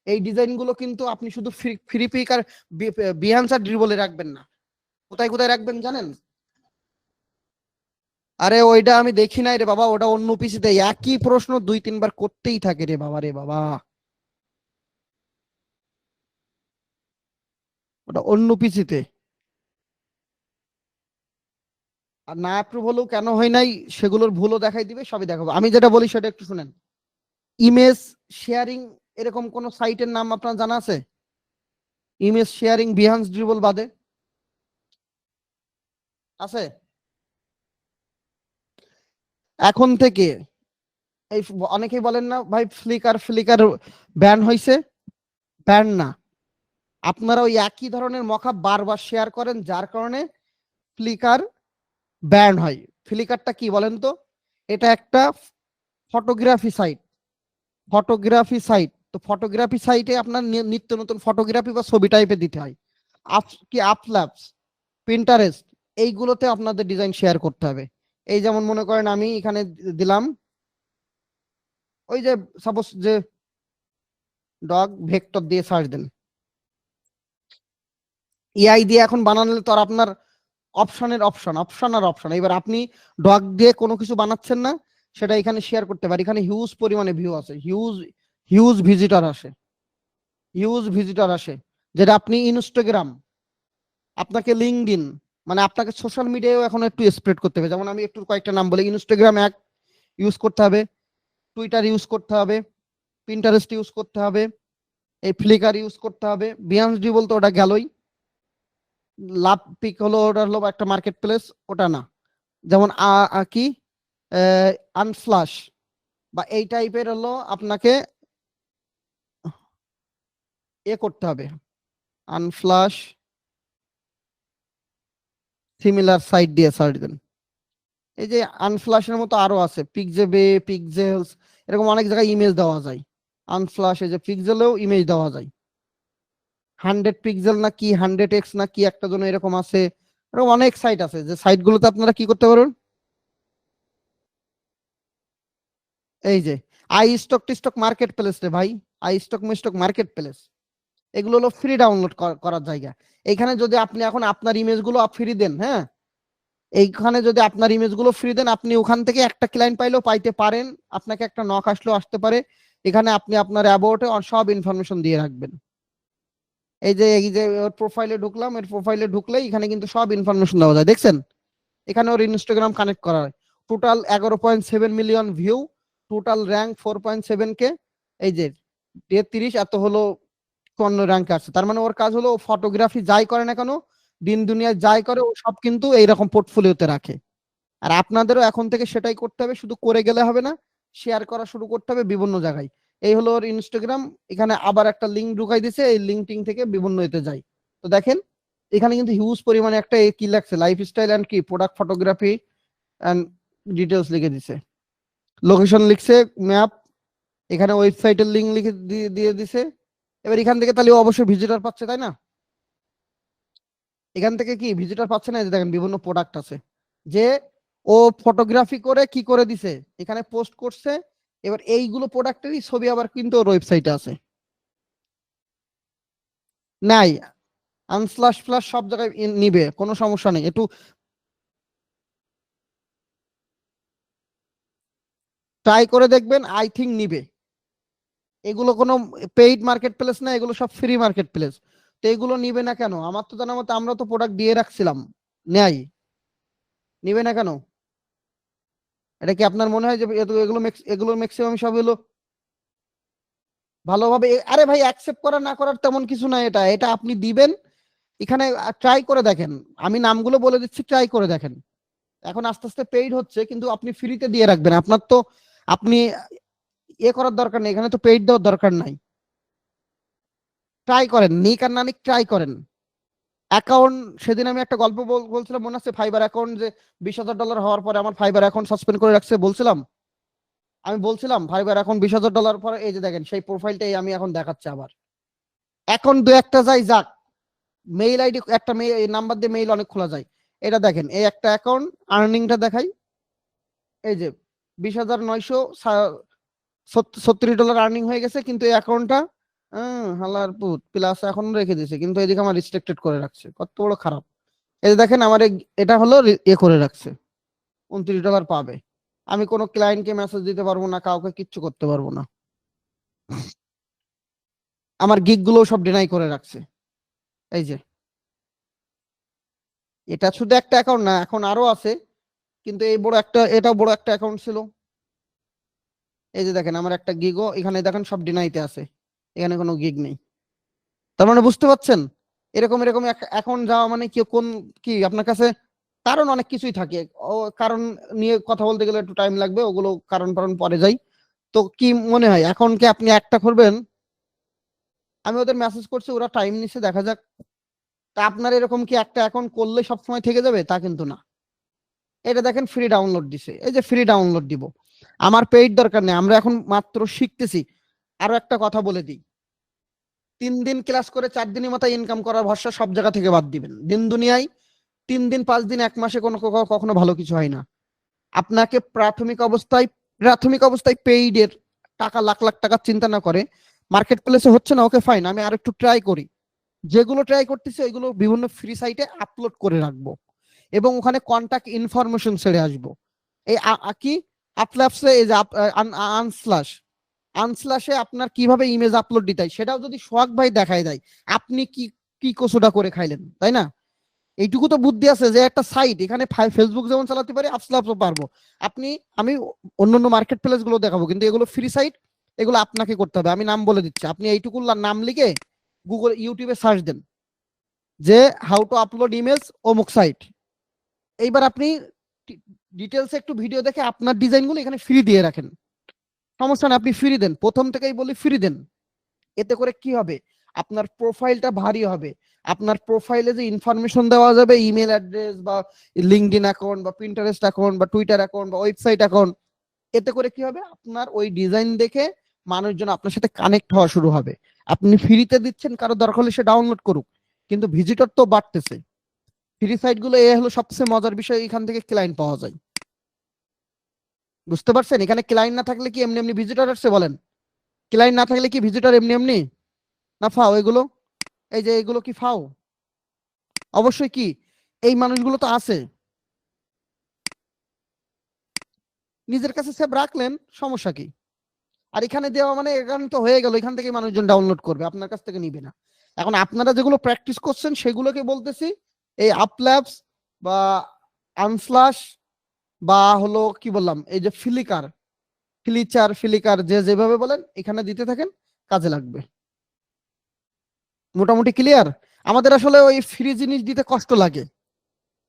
A: এই ডিজাইন গুলো কিন্তু আপনি শুধু ফ্রি পিক আর বিহান্স আর ড্রিবলে রাখবেন না। কোথায় কোথায় রাখবেন জানেন? আরে ওইটা আমি দেখি নাই রে বাবা, ওটা অন্য পিসিতে একই প্রশ্ন 2-3 বার করতেই থাকে রে বাবা, রে বাবা, ওটা অন্য পিসিতে। আর না অ্যাপ্রুভ হলেও কেন হয় নাই সেগুলোর ভুলও দেখাই দিবে, সবই দেখাবো। আমি যেটা বলি সেটা একটু শুনেন। ইমেজ শেয়ারিং এরকম কোন সাইটের নাম আপনার জানা আছে? ইমেজ শেয়ারিং বিহান্স ড্রিবল বাদে আছে? এখন থেকে এই অনেকেই বলেন না ভাই ফ্লিকার ব্যান হয়েছে, ব্যান না, আপনারা ওই একই ধরনের মকআপ বারবার শেয়ার করেন, যার কারণে ফ্লিকার ব্যান হয়। ফ্লিকারটা কি বলেন তো? এটা একটা ফটোগ্রাফি সাইট, ফটোগ্রাফি সাইট। তো ফটোগ্রাফি সাইটে আপনার নিত্য নতুন ফটোগ্রাফি বা ছবি টাইপে দিতে হয়। আপল্যাপস, পিন্টারেস্ট, এইগুলোতে আপনাদের ডিজাইন শেয়ার করতে হবে। এই যেমন মনে করেন আমি এখানে দিলাম, ওই যে সাপোজ যে ডগ ভেক্টর দিয়ে সার্চ দেন, এআই দিয়ে এখন বানালে তো আর আপনার অপশন। এবার আপনি ডগ দিয়ে কোনো কিছু বানাচ্ছেন না, সেটা এখানে শেয়ার করতে পারি। এখানে হিউজ পরিমাণে ভিউ আছে, হিউজ ভিজিটর আসে, যেটা আপনি ইনস্টাগ্রাম, আপনাকে লিঙ্কডইন, মানে আপনাকে সোশ্যাল মিডিয়াও এখন একটু স্প্রেড করতে হবে। যেমন আমি একটু কয়েকটা নাম বলি, ইনস্টাগ্রাম এক ইউজ করতে হবে, টুইটার ইউজ করতে হবে, পিন্টারেস্ট ইউজ করতে হবে, এই ফ্লিকার ইউজ করতে হবে। বিহান্স ডি বলতে ওটা গেলই, লাভ পিক হলো ওটা হলো একটা মার্কেট প্লেস, ওটা না। যেমন কি আনফ্লাশ বা এই টাইপের হলো আপনাকে করতে হবে, আনফ্লাশ সিমিলার সাইট দিয়ে সার্চ দেন। এই যে আনফ্লাশের মতো আরো আছে, পিকজেবে, পিকজেলস, এরকম অনেক জায়গায় ইমেজ দেওয়া যায়। আনফ্লাশ, এই যে পিকজেলেও ইমেজ দেওয়া যায়। 100 পিক্সেল না কি 100x না কি একটা জন্য এরকম আছে। এরকম অনেক সাইট আছে, যে সাইটগুলোতে আপনারা কি করতে পারবেন, এই যে আই স্টক টিস্টক মার্কেট প্লেস রে ভাই, আই স্টক মিস্টক মার্কেট প্লেস, এগুলো হলো ফ্রি ডাউনলোড করার জায়গা। এইখানে যদি আপনি এখন আপনার ইমেজগুলো ফ্রি দেন, হ্যাঁ, এইখানে যদি আপনার ইমেজগুলো ফ্রি দেন, আপনি ওখান থেকে একটা ক্লায়েন্ট পাইলেও পাইতে পারেন, আপনাকে একটা নক আসলেও আসতে পারে। এখানে আপনি আপনার অ্যাবাউটে সব ইনফরমেশন দিয়ে রাখবেন। এই যে ওর প্রোফাইলে ঢুকলাম, এর প্রোফাইলে ঢুকলে এখানে কিন্তু সব ইনফরমেশন দেওয়া যায়, দেখছেন? এখানে ওর ইনস্টাগ্রাম কানেক্ট করা হয়, total 11.7 million view, total rank 4.7K, এই যে ডে 30 এত হলো 54 র্যাঙ্কে আছে। তার মানে ওর কাজ হলো ফটোগ্রাফি যাই করে না কেন, দিন দুনিয়ায় যাই করে, ও সব কিন্তু এইরকম পোর্টফোলিওতে রাখে। আর আপনাদেরও এখন থেকে সেটাই করতে হবে, শুধু করে গেলে হবে না, শেয়ার করা শুরু করতে হবে বিভিন্ন জায়গায়। এই হলো ওর ইনস্টাগ্রাম, এখানে আবার একটা লিঙ্ক ঢুকাই দিছে, এই লিঙ্কটিং থেকে বিভিন্ন এতে যাই। তো দেখেন এখানে কিন্তু হিউজ পরিমাণে একটা কি লাগছে, লাইফস্টাইল এন্ড কি প্রোডাক্ট ফটোগ্রাফি এন্ড ডিটেলস লিখে দিছে, লোকেশন লিখছে, ম্যাপ, এখানে ওয়েবসাইটের লিঙ্ক লিখে দিয়ে দিছে। এবার এখান থেকে তাহলে অবশ্যই ভিজিটর পাচ্ছে, তাই না? এখান থেকে কি ভিজিটর পাচ্ছে না? যে দেখেন বিভিন্ন প্রোডাক্ট আছে, যে ও ফটোগ্রাফি করে কি করে দিছে, এখানে পোস্ট করছে। এবার এইগুলো প্রোডাক্টেরই ছবি আবার কিন্তু ওর ওয়েবসাইটে আছে, নাই আনস্লাশ ফ্লাশ সব জায়গায় নিবে, কোনো সমস্যা নেই। একটু ট্রাই করে দেখবেন, আই থিঙ্ক নিবে। এগুলো কোনো পেইড মার্কেট প্লেস না, এগুলো সব ফ্রি মার্কেট প্লেস। তো এগুলো নিবে না কেন? আমার তো জানা মতো আমরা তো প্রোডাক্ট দিয়ে রাখছিলাম, নেয়, নিবে না কেন? এটা কি আপনার মনে হয় যে এগুলো ম্যাক্সিমাম সব হলো ভালোভাবে? আরে ভাই অ্যাকসেপ্ট করা না করার তেমন কিছু না, এটা এটা আপনি দিবেন, এখানে ট্রাই করে দেখেন। আমি নামগুলো বলে দিচ্ছি, ট্রাই করে দেখেন। এখন আস্তে আস্তে পেইড হচ্ছে, কিন্তু আপনি ফ্রিতে দিয়ে রাখবেন। আপনার তো আপনি করার দরকার নেই, এখানে তো পেইড দেওয়ার দরকার নাই। ট্রাই করেন, নিক আর না নিক ট্রাই করেন। অ্যাকাউন্ট, সেদিন আমি একটা গল্প বলছিলাম, মনে আছে? ফাইবার অ্যাকাউন্ট যে $20,000 হওয়ার পরে আমার ফাইবার অ্যাকাউন্ট সাসপেন্ড করে রাখছে, আমি বলছিলাম ফাইবার অ্যাকাউন্ট $20,000 পরে এই যে দেখেন সেই প্রোফাইলটাই আমি এখন দেখাচ্ছি আবার। এখন দু একটা যাই যাক, মেইল আইডি একটা নাম্বার দিয়ে মেইল অনেক খোলা যায়। এটা দেখেন, এই একটা অ্যাকাউন্ট আর্নিংটা দেখাই, এই যে $20,036 আর্নিং হয়ে গেছে, কিন্তু এই অ্যাকাউন্টটা হালার পুত প্লাস এখন রেখে দিয়েছে, কিন্তু এদিকে আমার রিস্ট্রিক্টেড করে রাখছে, কত বড় খারাপ। এই যে দেখেন আমার এটা হলো করে রাখছে, $29 পাবে। আমি কোনো ক্লায়েন্টকে মেসেজ দিতে পারবো না, কাউকে কিচ্ছু করতে পারবো না। আমার গিগ গুলো সব ডিনাই করে রাখছে। এই যে এটা শুধু একটা অ্যাকাউন্ট না, এখন আরো আছে, কিন্তু এই বড় একটা, এটা বড় একটা অ্যাকাউন্ট ছিল। এই যে দেখেন আমার একটা গিগও এখানে দেখেন সব ডিনাইতে আছে, এখানে কোনো গিগ নেই। তার মানে বুঝতে পারছেন, এরকম এরকম এখন যাওয়া মানে কি কোন কি আপনার কাছে কারণ অনেক কিছুই থাকে। ও কারণ নিয়ে কথা বলতে গেলে একটু টাইম লাগবে, ওগুলো কারণ পরে যাই। তো কি মনে হয় এখন কি আপনি একটা করবেন? আমি ওদের মেসেজ করছি, ওরা টাইম নিচ্ছে, দেখা যাক। তা আপনার এরকম কি একটা অ্যাকাউন্ট করলে সবসময় থেকে যাবে? তা কিন্তু না। এটা দেখেন ফ্রি ডাউনলোড দিছে, এই যে ফ্রি ডাউনলোড দিব, আমার পেইড দরকার নেই, আমরা এখন মাত্র শিখতেছি। আরো একটা কথা বলে দিই, 3 দিন ক্লাস করে 4 দিনের মাথায় ইনকাম করার ভরসা সব জায়গা থেকে বাদ দিবেন। দিন দুনিয়ায় 3 দিন 5 দিন 1 মাসে কখনো ভালো কিছু হয় না। আপনাকে প্রাথমিক অবস্থায় পেইডের টাকা লাখ লাখ টাকা চিন্তা না করে, মার্কেট প্লেসে হচ্ছে না, ওকে ফাইন, আমি আর একটু ট্রাই করি। যেগুলো ট্রাই করতেছি ওইগুলো বিভিন্ন ফ্রি সাইটে আপলোড করে রাখবো, এবং ওখানে কন্টাক্ট ইনফরমেশন ছেড়ে আসবো। এই কি আপলাপসে, এই যে আনস্লাশে আপনার কিভাবে ইমেজ আপলোড দিতে হয় সেটাও যদি সোহাগ ভাই দেখায় দেয়, আপনি কি কি কচুটা করে খাইলেন, তাই না? এইটুকু তো বুদ্ধি আছে যে একটা সাইট, এখানে ফেসবুক যেমন চালাতে পারি, আপসলাপসও পারবো। আমি অন্যান্য মার্কেট প্লেস গুলো দেখাবো, কিন্তু এগুলো ফ্রি সাইট, এগুলো আপনাকে করতে হবে। আমি নাম বলে দিচ্ছি, আপনি এইটুকু নাম লিখে গুগল ইউটিউবে সার্চ দেন যে হাউ টু আপলোড ইমেজ অমুক সাইট। এইবার আপনি ডিটেলসে একটু ভিডিও দেখে আপনার ডিজাইনগুলো এখানে ফ্রি দিয়ে রাখেন, সমস্যা না, আপনি ফ্রি দেন, প্রথম থেকেই বলি ফ্রি দেন। এতে করে কি হবে, আপনার প্রোফাইলটা ভারী হবে। আপনার প্রোফাইলে যে ইনফরমেশন দেওয়া যাবে, ইমেল অ্যাড্রেস বা লিঙ্কডইন অ্যাকাউন্ট বা পিন্টারেস্ট অ্যাকাউন্ট বা টুইটার অ্যাকাউন্ট বা ওয়েবসাইট অ্যাকাউন্ট, এতে করে কি হবে, আপনার ওই ডিজাইন দেখে মানুষজন আপনার সাথে কানেক্ট হওয়া শুরু হবে। আপনি ফ্রিতে দিচ্ছেন, কারো দরকার হলে সে ডাউনলোড করুক, কিন্তু ভিজিটর তো বাড়তেছে। ফ্রি সাইট গুলো এ হলো সবচেয়ে মজার বিষয়, এখান থেকে ক্লায়েন্ট পাওয়া যায়। বুঝতে পারছেন, এখানে ক্লায়েন্ট না থাকলে কি এমনি এমনি ভিজিটর আসছে বলেন? ক্লায়েন্ট না থাকলে কি ভিজিটর এমনি এমনি না ফাও? এগুলো এই যে এগুলো কি ফাও? অবশ্যই কি, এই মানুষগুলো তো আছে, নিজের কাছে সেভ রাখলেন, সমস্যা কি? আর এখানে দেওয়া মানে এখানে তো হয়ে গেল, এখান থেকে মানুষজন ডাউনলোড করবে, আপনার কাছ থেকে নিবে না। এখন আপনারা যেগুলো প্র্যাকটিস করছেন সেগুলোকে বলতেছি, এই আপল্যাবস বা আনফ্লাশ বা হলো কি বললাম, এই যে ফিলিকার যে যেভাবে বলেন এখানে দিতে থাকেন, কাজে লাগবে। মোটামুটি ক্লিয়ার? আমাদের আসলে ওই ফ্রি জিনিস দিতে কষ্ট লাগে,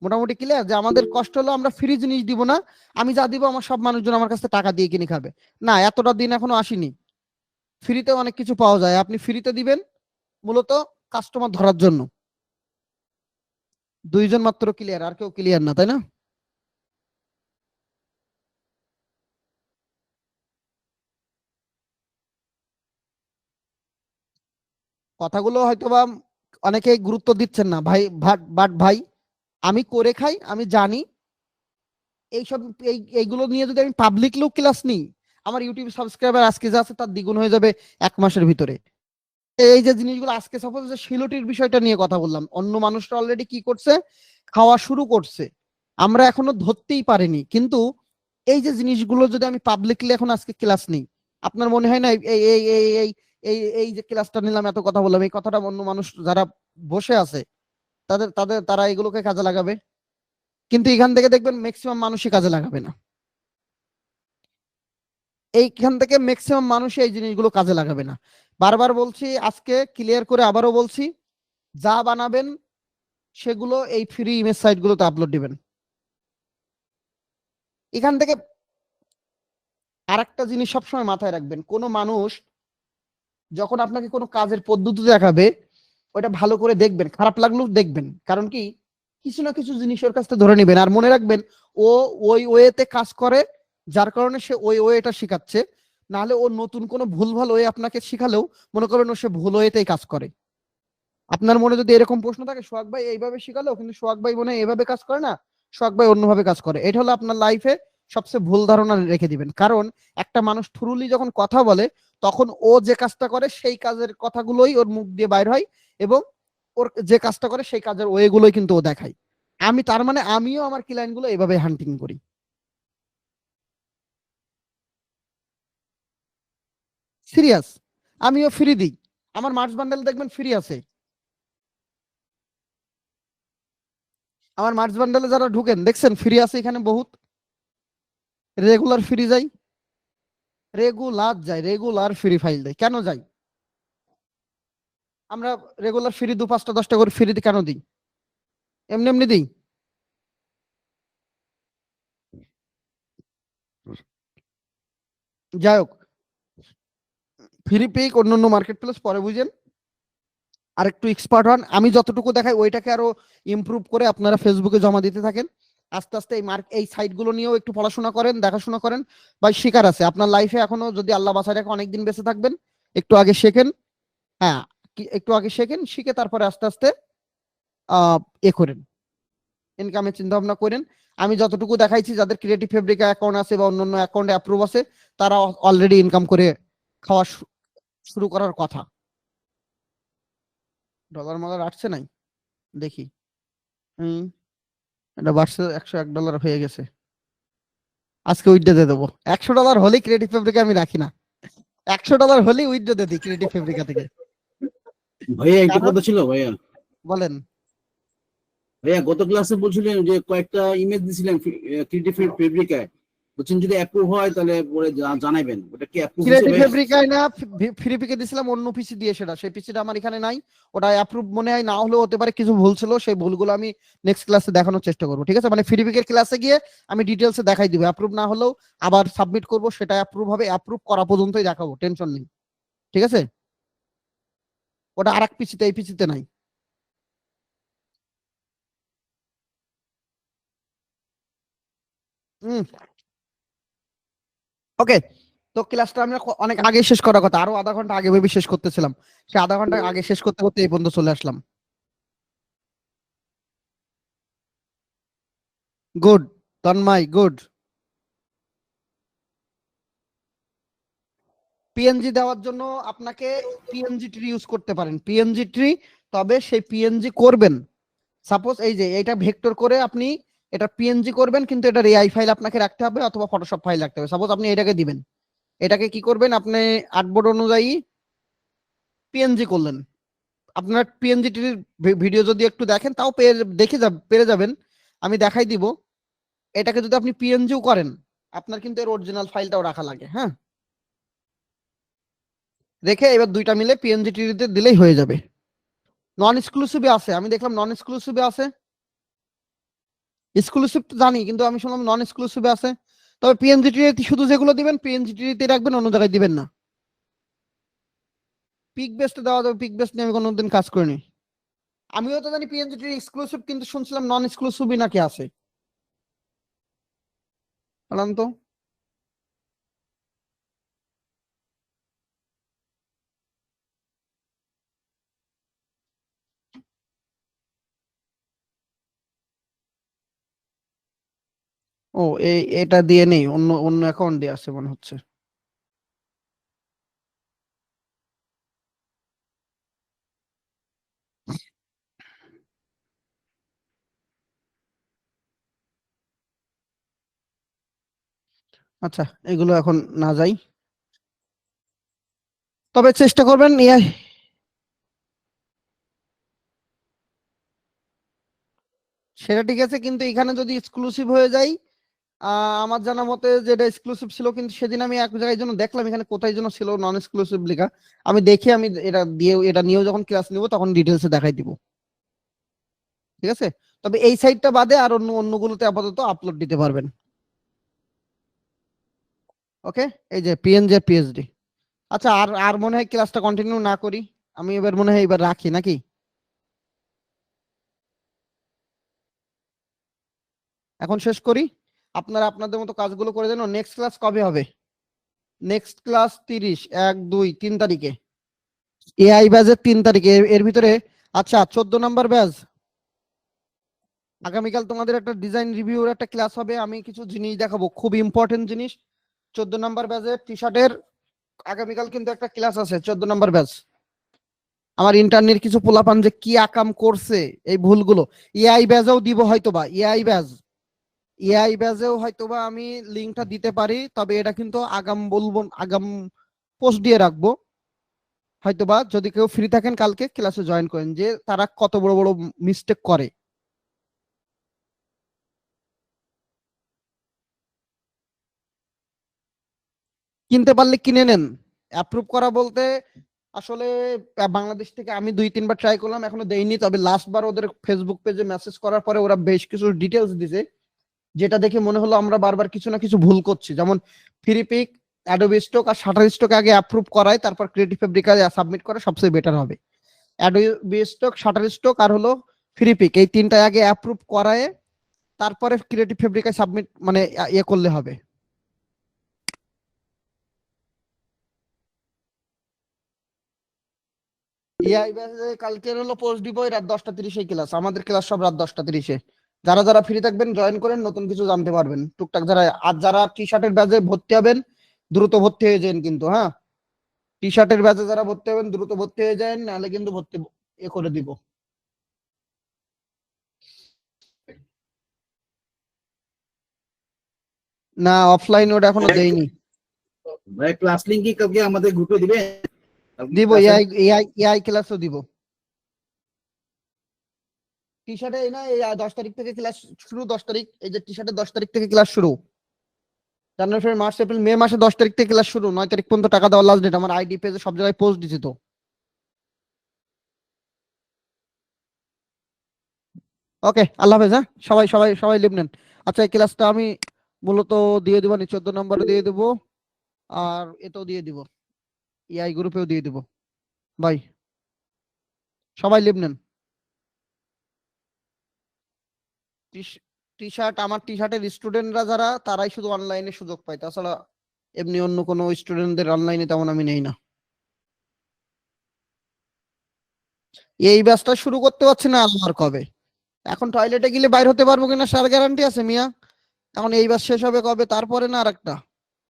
A: মোটামুটি ক্লিয়ার যে আমাদের কষ্ট হলো আমরা ফ্রি জিনিস দিব না, আমি যা দিব আমার সব মানুষজন আমার কাছে টাকা দিয়ে কিনে খাবে না, এতটা দিন এখনো আসেনি। ফ্রিতে অনেক কিছু পাওয়া যায়, আপনি ফ্রিতে দিবেন মূলত কাস্টমার ধরার জন্য। 2 জন মাত্র ক্লিয়ার, আর কেউ ক্লিয়ার না, তাই না? কথাগুলো হয়তোবা অনেকে গুরুত্ব দিচ্ছেন না ভাই, বাট ভাই আমি করে খাই, আমি জানি এইসব এইগুলো নিয়ে যদি আমি পাবলিকলিও ক্লাস নিই, আমার ইউটিউব সাবস্ক্রাইবার আজকে যা আছে তার দ্বিগুণ হয়ে যাবে 1 মাসের ভিতরে। এই যে জিনিসগুলো আজকে সাপোজ যে শিলটির বিষয়টা নিয়ে কথা বললাম, অন্য মানুষরা অলরেডি কি করছে, খাওয়া শুরু করছে, আমরা এখনো ধরতেই পারিনি। কিন্তু এই যে জিনিসগুলো যদি আমি পাবলিকলি এখন আজকে ক্লাস নিই, আপনার মনে হয় না এই এই এই এই এই এই এই যে ক্লাসটা নিলাম, এত কথা বললাম, এই কথাটা অন্য মানুষ যারা বসে আছে তারা এগুলোকে কাজে লাগাবে? কিন্তু এখান থেকে দেখবেন ম্যাক্সিমাম মানুষই কাজে লাগাবে না। এইখান থেকে ম্যাক্সিমাম মানুষই এই জিনিসগুলো কাজে লাগাবে না। বারবার বলছি, আজকে ক্লিয়ার করে আবারও বলছি, যা বানাবেন সেগুলো এই ফ্রি ইমেজ সাইট গুলোতে আপলোড দিবেন। এখান থেকে আরেকটা জিনিস সবসময় মাথায় রাখবেন, কোনো মানুষ যখন আপনাকে কোনো কাজের পদ্ধতি দেখাবে, ওটা ভালো করে দেখবেন, খারাপ লাগলেও দেখবেন, কারণ কি কিছু না কিছু জিনিস ওর কাছ থেকে ধরে নেবেন। আর মনে রাখবেন, ও ওই ওয়েতে কাজ করে, যার কারণে সে ওই ওয়েটা শিখাচ্ছে। নাহলে ও নতুন কোনো ভুলভাল ওয়ে আপনাকে শিখালেও মনে করবেন ও সে ভুল ওয়েতেই কাজ করে। আপনার মনে যদি এরকম প্রশ্ন থাকে সোহাগ ভাই এইভাবে শিখালো, কিন্তু সোহাগ ভাই মনে হয় এভাবে কাজ করে না, সোহাগ ভাই অন্যভাবে কাজ করে, এটা হলো আপনার লাইফে সবচেয়ে ভুল ধারণা রেখে দিবেন। কারণ একটা মানুষ থ্রুলি যখন কথা বলে তখন ও যে কাজটা করে সেই কাজের কথাগুলোই ওর মুখ দিয়ে বাইর হয়, এবং ওর যে কাজটা করে সেই কাজের ওয়েগুলোই কিন্তু ও দেখায়। আমি তার মানে আমিও আমার ক্লায়েন্ট গুলো এভাবে হান্টিং করি। সিরিয়াস, আমিও ফ্রি দিই। আমার মার্চ বান্ডেল দেখবেন ফ্রি আছে। আমার মার্চ বান্ডেলে যারা ঢুকেন দেখছেন ফ্রি আছে এখানে বহুত। রেগুলার ফ্রি যাই, রেগুলার ফ্রি ফাইল দেয়, কেন যাই? আমরা রেগুলার ফ্রি 2, 5, 10টা করে ফ্রি কেন দিই? এমনি এমনি দিই? যাই হোক, ফ্রি পেক অন্যান্য মার্কেট প্লেস পরে বুঝেন, আর একটু এক্সপার্ট হন। আমি যতটুকু দেখাই ওইটাকে আরো ইমপ্রুভ করে আপনারা ফেসবুকে জমা দিতে থাকেন। আস্তে আস্তে এই সাইট গুলো নিয়েও একটু পড়াশোনা করেন, দেখাশোনা করেন। বা শিকার আছে আপনার লাইফে এখনো, যদি আল্লাহ বাঁচায় রাখে অনেকদিন বেঁচে থাকবেন, একটু আগে শেখেন। হ্যাঁ, একটু আগে শেখেন, শিখে তারপরে আস্তে আস্তে করেন, ইনকামের চিন্তা ভাবনা করেন। আমি যতটুকু দেখাইছি যাদের ক্রিয়েটিভ ফেব্রিকা অ্যাকাউন্ট আছে বা অন্যান্য অ্যাকাউন্টে অ্যাপ্রুভ আছে, তারা অলরেডি ইনকাম করে খাওয়া শুরু করার কথা। ডলার মলার আসছে নাই দেখি। এটা বাড়ছে, $101 হয়ে গেছে। আজকে উইথড্র দিয়ে দেবো। $100 হলেই ক্রিয়েটিভ ফেব্রিকা আমি রাখি না, $100 হলেই উইথড্র দিয়ে দিই ক্রিয়েটিভ ফেব্রিকা থেকে।
B: ভাইয়া একটা
A: কারণ,
B: কথা ছিল ভাইয়া।
A: বলেন।
B: ভাইয়া গত ক্লাসে বলছিলেন যে কয়েকটা ইমেজ দিছিলেন ক্রিয়েটিভ ফেব্রিকায়, বলছেন যদি অ্যাপ্রুভ হয় তাহলে পরে জানাবেন, ওটা কি অ্যাপ্রুভ হয়েছে
A: ক্রিয়েটিভ
B: ভাইয়া?
A: ফেব্রিকায় না, ফ্রি পিকে দিছিলাম অন্য পিসি দিয়ে, সেটা সেই পিসিটা আমার এখানে নাই। ওটা অ্যাপ্রুভ মনে হয় না হলেও হতে পারে, কিছু ভুল ছিল, সেই ভুলগুলো আমি নেক্সট ক্লাসে দেখানোর চেষ্টা করবো। ঠিক আছে, মানে ফ্রি পিকের ক্লাসে গিয়ে আমি ডিটেলসে দেখাই দিব। অ্যাপ্রুভ না হলেও আবার সাবমিট করব, সেটা অ্যাপ্রুভ হবে, অ্যাপ্রুভ করা পর্যন্তই দেখাবো, টেনশন নেই। ঠিক আছে, ওটা আরেক পিসিতে, এই পিসিতে নাই। ওকে, তো ক্লাসটা আমরা অনেক আগে শেষ করার কথা, আরো আধা ঘন্টা আগে ভেবে শেষ করতেছিলাম, সে আধা ঘন্টা আগে শেষ করতে করতে এই পর্যন্ত চলে আসলাম। Good, Tanmoy good. পিএনজি দেওয়ার জন্য আপনাকে পিএনজি ট্রি ইউজ করতে পারেন, পিএনজি ট্রি। তবে সেই পিএনজি করবেন, সাপোজ এই যে এটা ভেক্টর করে আপনি এটা পিএনজি করবেন, কিন্তু এটা এআই ফাইল আপনাকে রাখতে হবে অথবা ফটোশপ ফাইল রাখতে হবে। সাপোজ আপনি এটাকে দিবেন, এটাকে কি করবেন, আপনি আর্টবোর্ড অনুযায়ী পিএনজি করলেন। আপনার পিএনজি ট্রির ভিডিও যদি একটু দেখেন তাও পেরে যাবেন, আমি দেখাই দিব। এটাকে যদি আপনি পিএনজিও করেন, আপনার কিন্তু এর অরিজিনাল ফাইলটাও রাখা লাগে। হ্যাঁ, রেখে এবার দুইটা মিলে পিএনজি ট্রিতে দিলেই হয়ে যাবে। নন এক্সক্লুসিভে আছে, আমি দেখলাম নন এক্সক্লুসিভে আছে। এক্সক্লুসিভ তো জানি, কিন্তু আমি শুনলাম নন এক্সক্লুসিভে আছে। তবে পিএনজি ট্রি শুধু যেগুলো দিবেন পিএনজি ট্রিতে রাখবেন, অন্য জায়গায় দিবেন না। পিক বেস্টে দেওয়া যাবে, পিক বেস্ট নিয়ে আমি কোনোদিন কাজ করিনি। আমিও তো জানি পিএনজি ট্রি এক্সক্লুসিভ, কিন্তু শুনছিলাম নন এক্সক্লুসিভই নাকি আছে। বললাম তো। ও, এটা দিয়ে নেই, অন্য অন্য অ্যাকাউন্ট দিয়ে আছে মনে হচ্ছে। আচ্ছা, এগুলো এখন না যাই, তবে চেষ্টা করবেন সেটা ঠিক আছে, কিন্তু এখানে যদি এক্সক্লুসিভ হয়ে যায়, আমার জানা মতে যেটা এক্সক্লুসিভ ছিল, কিন্তু সেদিন আমি এক জায়গায় জন্য দেখলাম, এখানে কোথায় যেন ছিল নন এক্সক্লুসিভ লেখা। আমি দেখি, আমি এটা নিয়েও যখন ক্লাস নিব তখন ডিটেলসে দেখাই দিব। ঠিক আছে, তবে এই সাইটটা বাদে আর অন্যগুলোতে আপাতত আপলোড দিতে পারবেন। ওকে, এই যে পিএনজি পিএইচডি। আচ্ছা, আর আর মনে হয় ক্লাসটা কন্টিনিউ না করি, আমি এবার মনে হয় এবার রাখি নাকি? এখন শেষ করি, আপনারা আপনাদের মতো কাজগুলো করে দেন। নেক্সট ক্লাস কবে হবে? নেক্সট ক্লাস 30, 1, 2, 3 তারিখে, এআই ব্যাচের 3 তারিখে। এর ভিতরে আচ্ছা 14 নাম্বার ব্যাচ, আগামীকাল তোমাদের একটা ডিজাইন রিভিউর একটা ক্লাস হবে, আমি কিছু জিনিস দেখাবো, খুব ইম্পর্টেন্ট জিনিস। 14 নাম্বার ব্যাচের টি শার্টের আগামীকাল কিন্তু একটা ক্লাস আছে 14 নাম্বার ব্যাচ। আমার ইন্টারনেট কিছু পোলাপান যে কি আকাম করছে এই ভুলগুলো, এআই ব্যাচেও দিব হয়তোবা, এআই ব্যাচেও হয়তোবা আমি লিঙ্কটা দিতে পারি, তবে এটা কিন্তু আগাম বলবো, আগাম পোস্ট দিয়ে রাখবো। হয়তোবা যদি কেউ ফ্রি থাকেন কালকে ক্লাসে জয়েন করেন, যে তারা কত বড় বড় মিস্টেক করে। কিনতে পারলে কিনে নেন, অ্যাপ্রুভ করা বলতে আসলে বাংলাদেশ থেকে আমি 2-3 বার ট্রাই করলাম, এখনো দেয়নি। তবে লাস্ট বার ওদের ফেসবুক পেজে মেসেজ করার পরে ওরা বেশ কিছু ডিটেলস দিছে, যেটা দেখে মনে হলো আমরা বারবার কিছু না কিছু ভুল করছি। যেমন ফ্রি পিক, অ্যাডোবি স্টক আর শাটার স্টক আগে অ্যাপ্রুভ করায়, তারপর ক্রিয়েটিভ ফেব্রিকা সাবমিট করা সবচেয়ে বেটার হবে। অ্যাডোবি স্টক, শাটার স্টক আর হলো ফ্রি পিক, এই তিনটা আগে অ্যাপ্রুভ করায় তারপরে ক্রিয়েটিভ ফেব্রিকায় সাবমিট মানে ইয়ে করলে হবে। এআই ব্যাচে কালকের হলো পোস্ট দিব রাত 10টা 30 ক্লাস, আমাদের ক্লাস সব রাত 10টা 30। যারা যারা ফ্রি থাকবেন জয়েন করেন, নতুন কিছু জানতে পারবেন টুকটাক। যারা টি শার্টের ব্যাচে ভর্তি হবেন দ্রুত ভর্তি হয়ে যান কিন্তু, হ্যাঁ টি শার্টের ব্যাচে যারা ভর্তি হবেন দ্রুত ভর্তি হয়ে যান, নাহলে কিন্তু ভর্তি এ করে দিব। না অফলাইন ওটা এখনো দেইনি,
B: ভাই ক্লাস লিংক কি কালকে আমাদের গ্রুপে দিবে?
A: দিব এআই ক্লাসও দিব। টি শার্টে না এই 10 তারিখ থেকে ক্লাস শুরু, 10 তারিখ, এই যে টি শার্টে 10 তারিখ থেকে ক্লাস শুরু। জানুয়ারি ফেব্রুয়ারি মার্চ এপ্রিল মে মাসে 10 তারিখ থেকে ক্লাস শুরু, 9 তারিখ পর্যন্ত টাকা দেওয়ার লাস্ট ডেট। আমার আইডি পেজে সব জায়গায় পোস্ট দিছি তো। ওকে আল্লাহ হাফেজ, হ্যাঁ সবাই সবাই সবাই লিভ নেন। আচ্ছা এই ক্লাসটা আমি মূলত দিয়ে দিব, 14 নম্বরে দিয়ে দেবো, আর এটাও দিয়ে দিব, এআই গ্রুপেও দিয়ে দিব। বাই, সবাই লিভ নেন। টি শার্ট, আমার টি শার্টের স্টুডেন্টরা যারা তারাই শুধু অনলাইনে সুযোগ পায়, তাছাড়া এমনি অন্য কোনো স্টুডেন্টদের অনলাইনে তেমন আমি নেই না। এই ব্যাচটা শুরু করতে পারছি না আর কবে, এখন টয়লেটে গেলে বাইর হতে পারবো কিনা স্যার গ্যারান্টি আছে মিয়া? এখন এই ব্যাচ শেষ হবে কবে, তারপরে না আর একটা।